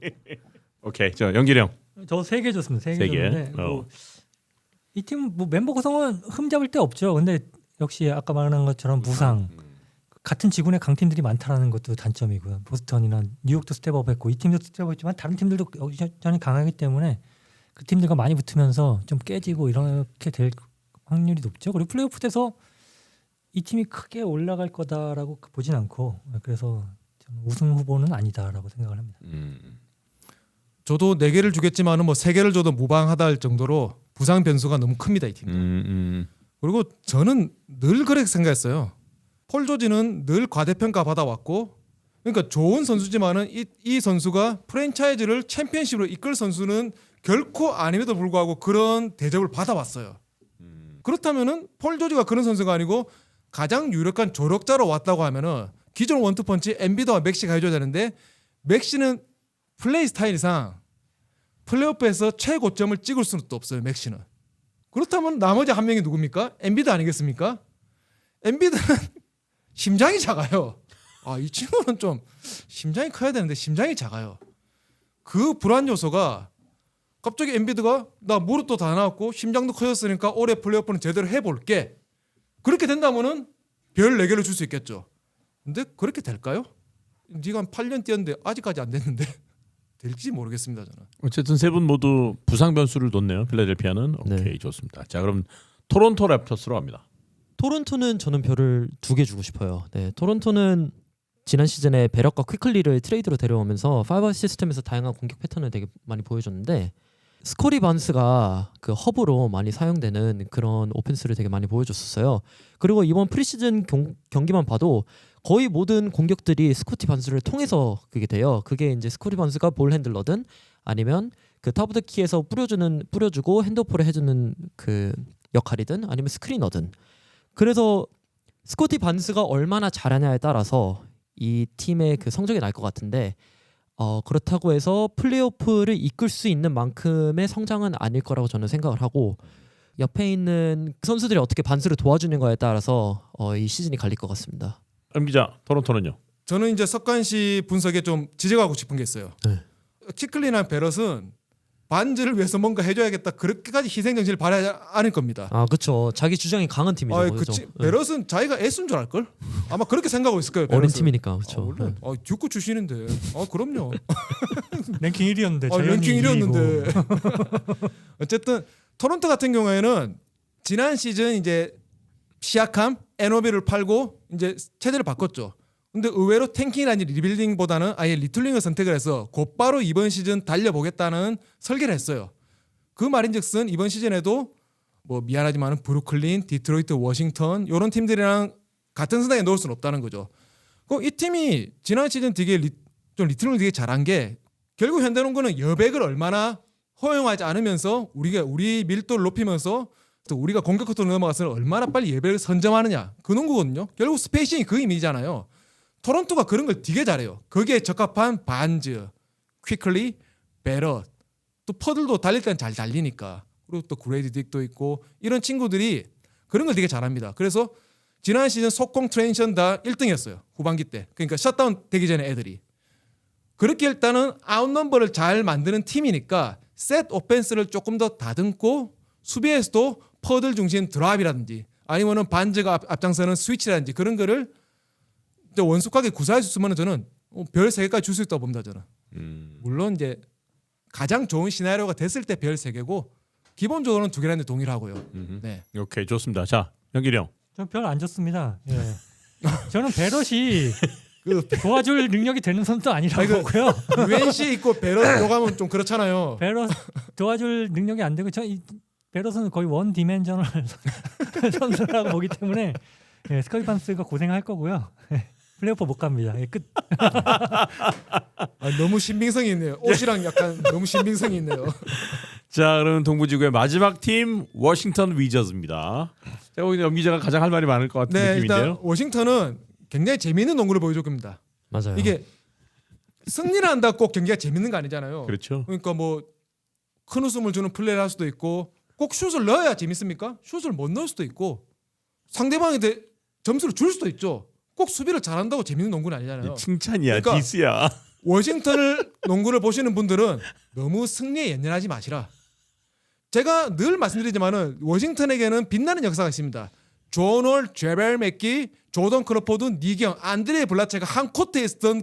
오케이. 자, 영길이 형. 저 3개 줬습니다. 3개 세 개. 줬는데 뭐 이 팀 뭐 멤버 구성은 흠잡을 데 없죠. 근데 역시 아까 말한 것처럼 부상 같은 지구내 강팀들이 많다라는 것도 단점이고요. 보스턴이나 뉴욕도 스텝업했고 이 팀도 스텝업했지만 다른 팀들도 여전히 강하기 때문에 그 팀들과 많이 붙으면서 좀 깨지고 이렇게 될 확률이 높죠. 그리고 플레이오프에서 이 팀이 크게 올라갈 거다라고 보진 않고 그래서 저는 우승 후보는 아니다라고 생각을 합니다. 저도 4개를 주겠지만은 뭐 3개를 줘도 무방하다 할 정도로 부상 변수가 너무 큽니다 이 팀. 그리고 저는 늘 그렇게 생각했어요. 폴 조지는 늘 과대평가 받아왔고, 그러니까 좋은 선수지만은 이 선수가 프랜차이즈를 챔피언십으로 이끌 선수는 결코 아님에도 불구하고 그런 대접을 받아왔어요. 그렇다면은 폴 조지가 그런 선수가 아니고 가장 유력한 조력자로 왔다고 하면은 기존 원투펀치 엠비드와 맥시가 해줘야 되는데 맥시는 플레이 스타일상 플레이오프에서 최고점을 찍을 수는 또 없어요. 맥시는. 그렇다면 나머지 한 명이 누굽니까? 엠비드 아니겠습니까? 엠비드는 심장이 작아요. 이 친구는 좀 심장이 커야 되는데 심장이 작아요. 그 불안 요소가 갑자기 엠비드가 나 무릎도 다 나왔고 심장도 커졌으니까 올해 플레이오프는 제대로 해볼게. 그렇게 된다면은 별 4개를 줄 수 있겠죠. 근데 그렇게 될까요? 네가 한 8년 뛰었는데 아직까지 안 됐는데 될지 모르겠습니다 저는. 어쨌든 세 분 모두 부상 변수를 뒀네요. 필라델피아는. 오케이 네. 좋습니다. 자 그럼 토론토 랩터스로 갑니다. 토론토는 저는 별을 2개 주고 싶어요. 네, 토론토는 지난 시즌에 베럭과 퀴클리를 트레이드로 데려오면서 5 시스템에서 다양한 공격 패턴을 되게 많이 보여줬는데 스코리 반스가 그 허브로 많이 사용되는 그런 오펜스를 되게 많이 보여줬었어요. 그리고 이번 프리시즌 경기만 봐도 거의 모든 공격들이 스코티 반스를 통해서 그게 돼요. 그게 이제 스코티 반스가 볼 핸들러든 아니면 그 탑 오브 더 키에서 뿌려주고 핸드오프를 해주는 그 역할이든 아니면 스크리너든. 그래서 스코티 반스가 얼마나 잘하냐에 따라서 이 팀의 그 성적이 날 것 같은데 그렇다고 해서 플레이오프를 이끌 수 있는 만큼의 성장은 아닐 거라고 저는 생각을 하고 옆에 있는 선수들이 어떻게 반스를 도와주는 거에 따라서 이 시즌이 갈릴 것 같습니다. 엄 기자 토론토는요? 저는 이제 석관 씨 분석에 좀 지적하고 싶은 게 있어요. 네. 키클리나 베럿은 반즈를 위해서 뭔가 해줘야겠다 그렇게까지 희생 정신을 발휘하지 않을 겁니다. 그렇죠. 자기 주장이 강한 팀이죠. 그렇죠. 베럿은 자기가 애쓴 줄 알걸? 아마 그렇게 생각하고 있을 거예요. 어린 베럿은. 팀이니까 그렇죠. 듀크 출신인데. 그럼요. 랭킹 1위였는데 랭킹 1위였는데. 어쨌든 토론토 같은 경우에는 지난 시즌 이제 시약함, 에노비를 팔고 이제 체제를 바꿨죠. 근데 의외로 탱킹이 아닌 리빌딩보다는 아예 리툴링을 선택을 해서 곧바로 이번 시즌 달려보겠다는 설계를 했어요. 그 말인즉슨 이번 시즌에도 뭐 미안하지만 브루클린, 디트로이트, 워싱턴 이런 팀들이랑 같은 선상에 넣을 수는 없다는 거죠. 이 팀이 지난 시즌 되게 좀 리툴링을 되게 잘한 게 결국 현대농구는 여백을 얼마나 허용하지 않으면서 우리 밀도를 높이면서 또 우리가 공격 코트로 넘어가서 얼마나 빨리 예배를 선점하느냐 그 농구거든요. 결국 스페이싱이 그 의미잖아요. 토론토가 그런 걸 되게 잘해요. 거기에 적합한 반즈, 퀴클리, 베럿, 또 퍼들도 달릴 때는 잘 달리니까 그리고 또 그레이디 딕도 있고 이런 친구들이 그런 걸 되게 잘합니다. 그래서 지난 시즌 속공 트랜지션 다 1등이었어요. 후반기 때. 그러니까 셧다운 되기 전에 애들이. 그렇게 일단은 아웃넘버를 잘 만드는 팀이니까 셋 오펜스를 조금 더 다듬고 수비에서도 퍼들 중심 드랍이라든지 아니면은 반즈가 앞장서는 스위치라든지 그런 거를 원숙하게 구사할 수 있으면 저는 별 3개까지 줄 수 있다고 봅니다. 저는. 물론 이제 가장 좋은 시나리오가 됐을 때 별 3개고 기본적으로는 2개라는 데 동일하고요. 네. 오케이 좋습니다. 자 영길이 형. 저는 별 안 줬습니다. 예. 저는 베럿이 도와줄 능력이 되는 선수도 아니라고 보고요. UNC 있고 베럿 요가면 좀 그렇잖아요. 베럿 도와줄 능력이 안 되고 베럿은 거의 원 디멘셔널 선수라고 보기 때문에 스코티 반스가 고생할 거고요. 플레이오프 못 갑니다. 끝. 너무 신빙성이 있네요. 옷이랑 약간 너무 신빙성이 있네요. 자 그럼 동부지구의 마지막 팀 워싱턴 위저즈입니다. 제가 보기에는 엄기자가 가장 할 말이 많을 것 같은 느낌인데요. 일단 워싱턴은 굉장히 재미있는 농구를 보여줄 겁니다. 맞아요. 이게 승리를 한다고 꼭 경기가 재밌는 거 아니잖아요. 그렇죠. 그러니까 뭐 큰 웃음을 주는 플레이를 할 수도 있고 꼭 슛을 넣어야 재밌습니까? 슛을 못 넣을 수도 있고 상대방한테 점수를 줄 수도 있죠. 꼭 수비를 잘한다고 재밌는 농구는 아니잖아요. 칭찬이야, 그러니까 디스야. 워싱턴을 농구를 보시는 분들은 너무 승리에 연연하지 마시라. 제가 늘 말씀드리지만은 워싱턴에게는 빛나는 역사가 있습니다. 존 제벨 맥기, 조던 크로포드, 니경, 안드레 블라체가 한 코트에 있었던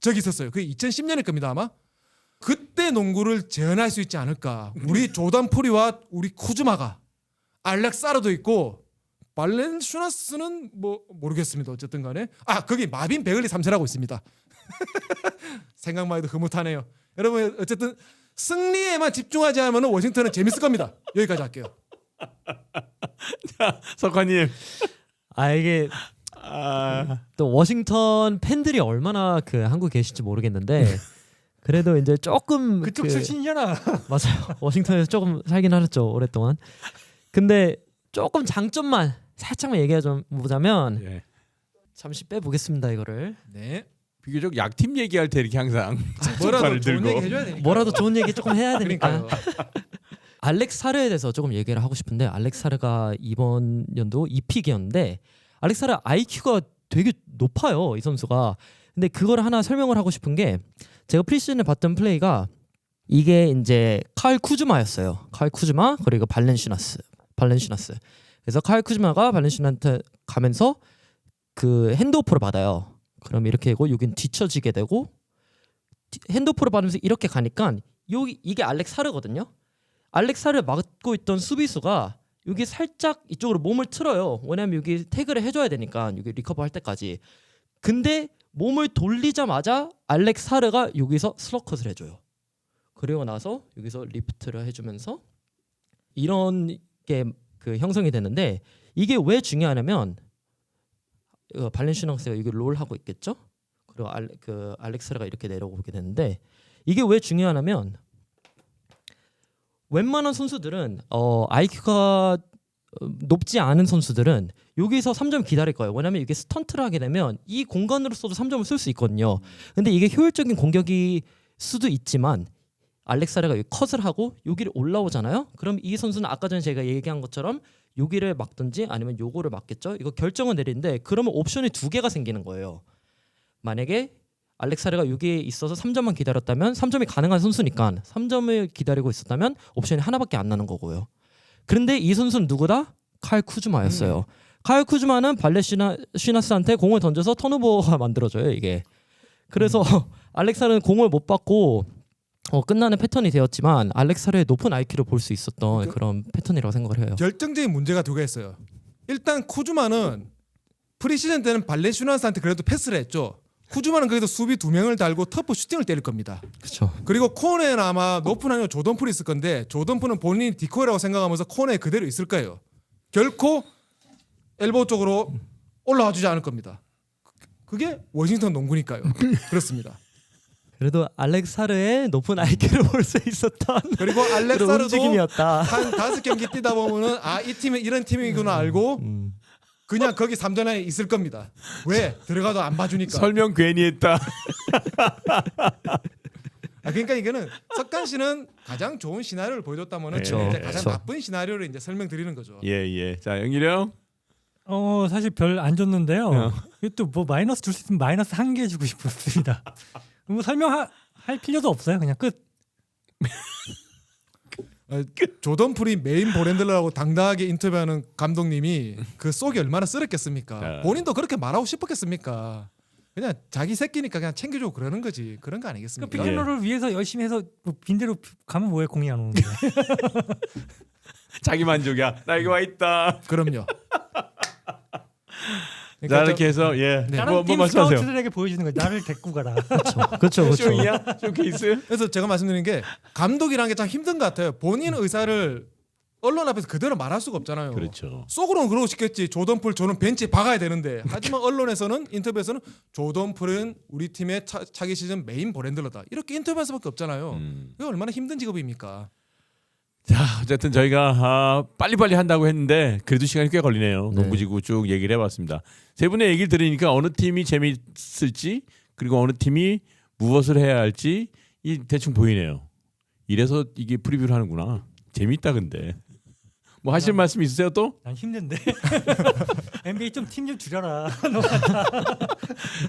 적이 있었어요. 그게 2010년일 겁니다 아마. 그때 농구를 재현할 수 있지 않을까. 우리 조던 프리와 우리 쿠즈마가, 알렉사르도 있고 발렌슈나스는 뭐 모르겠습니다. 어쨌든 간에 거기 마빈 베글리 3세라고 있습니다. 생각만 해도 흐뭇하네요. 여러분 어쨌든 승리에만 집중하지 않으면 워싱턴은 재밌을 겁니다. 여기까지 할게요. 자, 석환님. 이게 또 워싱턴 팬들이 얼마나 그 한국에 계실지 모르겠는데 그래도 이제 조금 그쪽 출신이잖아. 맞아요. 워싱턴에서 조금 살긴 하셨죠 오랫동안. 근데 조금 장점만 살짝만 얘기해 좀 보자면 예. 잠시 빼보겠습니다 이거를. 네. 비교적 약팀 얘기할 때 이렇게 항상 뭐라도 발을 좋은 들고. 얘기 해줘야 되니까. 뭐라도 좋은 얘기 조금 해야 되니까. 그러니까요. 알렉사르에 대해서 조금 얘기를 하고 싶은데 알렉사르가 이번 연도 2픽이었는데 알렉사르 IQ가 되게 높아요 이 선수가. 근데 그걸 하나 설명을 하고 싶은 게 제가 프리시즌에 봤던 플레이가 이게 이제 칼 쿠즈마였어요. 칼 쿠즈마 그리고 발렌슈나스. 그래서 칼 쿠즈마가 발렌슈나한테 가면서 그 핸드오프를 받아요. 그럼 이렇게 하고 여긴 뒤쳐지게 되고 핸드오프를 받으면서 이렇게 가니까 여기 이게 알렉사르거든요. 알렉사르를 막고 있던 수비수가 여기 살짝 이쪽으로 몸을 틀어요. 왜냐면 여기 태그를 해줘야 되니까 여기 리커버 할 때까지. 근데 몸을 돌리자마자 알렉사르가 여기서 슬러컷을 해줘요. 그리고 나서 여기서 리프트를 해주면서 이런 게 그 형성이 되는데 이게 왜 중요하냐면 발렌슈나스가 여기 롤 하고 있겠죠. 그리고 알렉사르가 이렇게 내려오게 되는데 이게 왜 중요하냐면 웬만한 선수들은 IQ가 높지 않은 선수들은 여기서 3점 기다릴 거예요. 왜냐면 이게 스턴트를 하게 되면 이 공간으로서도 3점을 쓸 수 있거든요. 근데 이게 효율적인 공격이 수도 있지만 알렉사르가 여기 컷을 하고 여기를 올라오잖아요. 그럼 이 선수는 아까 전에 제가 얘기한 것처럼 여기를 막든지 아니면 요거를 막겠죠. 이거 결정을 내리는데 그러면 옵션이 두 개가 생기는 거예요. 만약에 알렉사르가 여기에 있어서 3점만 기다렸다면 3점이 가능한 선수니까 3점을 기다리고 있었다면 옵션이 하나밖에 안 나는 거고요. 그런데 이 선수는 누구다? 칼 쿠즈마였어요. 칼 쿠즈마는 발렌슈나스한테 공을 던져서 턴오버가 만들어져요 이게. 그래서 알렉사르는 공을 못 받고 끝나는 패턴이 되었지만 알렉사르의 높은 IQ를 볼 수 있었던 그런 패턴이라고 생각을 해요. 결정적인 문제가 두 개 있어요. 일단 쿠즈마는 프리시즌 때는 발렌슈나스한테 그래도 패스를 했죠. 쿠즈마는 그래도 수비 두 명을 달고 터프 슈팅을 때릴 겁니다. 그렇죠. 그리고 코너에는 아마 높은 한이 조던풀이 있을 건데 조던풀은 본인이 디코이라고 생각하면서 코너에 그대로 있을 거예요. 결코 엘보우 쪽으로 올라와 주지 않을 겁니다. 그게 워싱턴 농구니까요. 그렇습니다. 그래도 알렉사르의 높은 IQ를 볼 수 있었던 그리고 그런 알렉사르도 움직임이었다. 한 5경기 뛰다 보면은 이 팀은 이런 팀이구나 알고 그냥 거기 3전에 있을 겁니다. 왜? 들어가도 안 봐주니까. 설명 괜히 했다. 그러니까 이거는 석관 씨는 가장 좋은 시나리오를 보여줬다면은 그쵸, 이제 가장 그쵸. 나쁜 시나리오를 이제 설명드리는 거죠. 예. 자, 영일이 형. 사실 별 안 줬는데요. 또 뭐 마이너스 줄 수 있으면 마이너스 1개 주고 싶습니다. 뭐 설명할 필요도 없어요. 그냥 끝. 조던 풀이 메인 브랜드라고 당당하게 인터뷰하는 감독님이 그 속이 얼마나 쓰렸겠습니까? 본인도 그렇게 말하고 싶었겠습니까? 그냥 자기 새끼니까 그냥 챙겨주고 그러는 거지. 그런 거 그 아니겠습니까? 픽앤롤을 위해서 열심히 해서 뭐 빈대로 가면 뭐해 공이 안 오는데. 자기 만족이야. 나 여기 와 있다. 그럼요. 자, 이렇게 해서 네. 다른 뭐 팀 말씀하세요. 스카우트들에게 보여주는 거야. 나를 데리고 가라. 그렇죠. 쇼이야? 쇼케이스? 그래서 제가 말씀드리는 게 감독이라는 게 참 힘든 것 같아요. 본인 의사를 언론 앞에서 그대로 말할 수가 없잖아요. 그렇죠. 속으로는 그러고 싶겠지. 조던풀 저는 벤치에 박아야 되는데. 하지만 언론에서는 인터뷰에서는 조던풀은 우리 팀의 차기 시즌 메인 브랜드러다. 이렇게 인터뷰할 수밖에 없잖아요. 그게 얼마나 힘든 직업입니까? 자, 어쨌든 저희가 빨리빨리 한다고 했는데 그래도 시간이 꽤 걸리네요. 네. 농구지구 쭉 얘기를 해봤습니다. 세 분의 얘기를 들으니까 어느 팀이 재미있을지 그리고 어느 팀이 무엇을 해야 할지 이 대충 보이네요. 이래서 이게 프리뷰를 하는구나. 재밌다 근데. 뭐 하실 말씀 있으세요 또? 난 힘든데. NBA 좀 팀 좀 줄여라.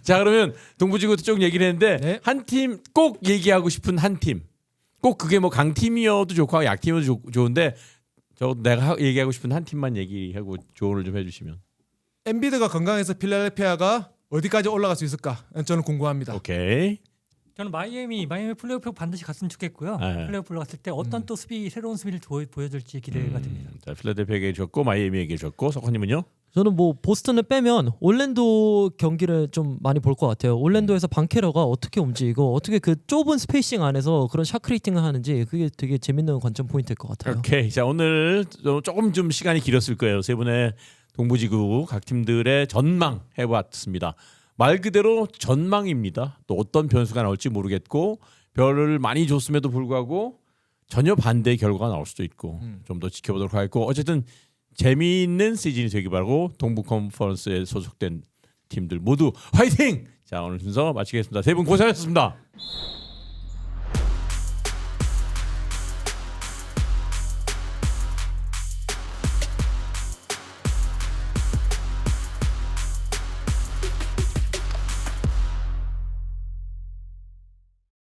자, 그러면 동부지구 쭉 얘기를 했는데 네. 한 팀 꼭 얘기하고 싶은 한 팀. 꼭 그게 뭐 강팀이어도 좋고 약팀이어도 좋은데 저 내가 얘기하고 싶은 한 팀만 얘기하고 조언을 좀 해주시면. 엔비드가 건강해서 필라델피아가 어디까지 올라갈 수 있을까? 저는 궁금합니다. 오케이. 저는 마이애미 플레이오프 반드시 갔으면 좋겠고요. 네. 플레이오프 올라갔을 때 어떤 또 새로운 수비를 보여줄지 기대가 됩니다. 자, 필라델피아에게 줬고 마이애미에게 줬고 석환님은요? 저는 뭐 보스턴을 빼면 올랜도 경기를 좀 많이 볼 것 같아요. 올랜도에서 방케러가 어떻게 움직이고 어떻게 그 좁은 스페이싱 안에서 그런 샤크레이팅을 하는지 그게 되게 재밌는 관전 포인트일 것 같아요. 오케이. 자, 오늘 조금 좀 시간이 길었을 거예요. 세 분의 동부지구 각 팀들의 전망 해봤습니다. 말 그대로 전망입니다. 또 어떤 변수가 나올지 모르겠고 별을 많이 줬음에도 불구하고 전혀 반대의 결과가 나올 수도 있고 좀 더 지켜보도록 하겠고 어쨌든 재미있는 시즌이 되기 바라고 동부 컨퍼런스에 소속된 팀들 모두 화이팅! 자, 오늘 순서 마치겠습니다. 세 분 고생하셨습니다.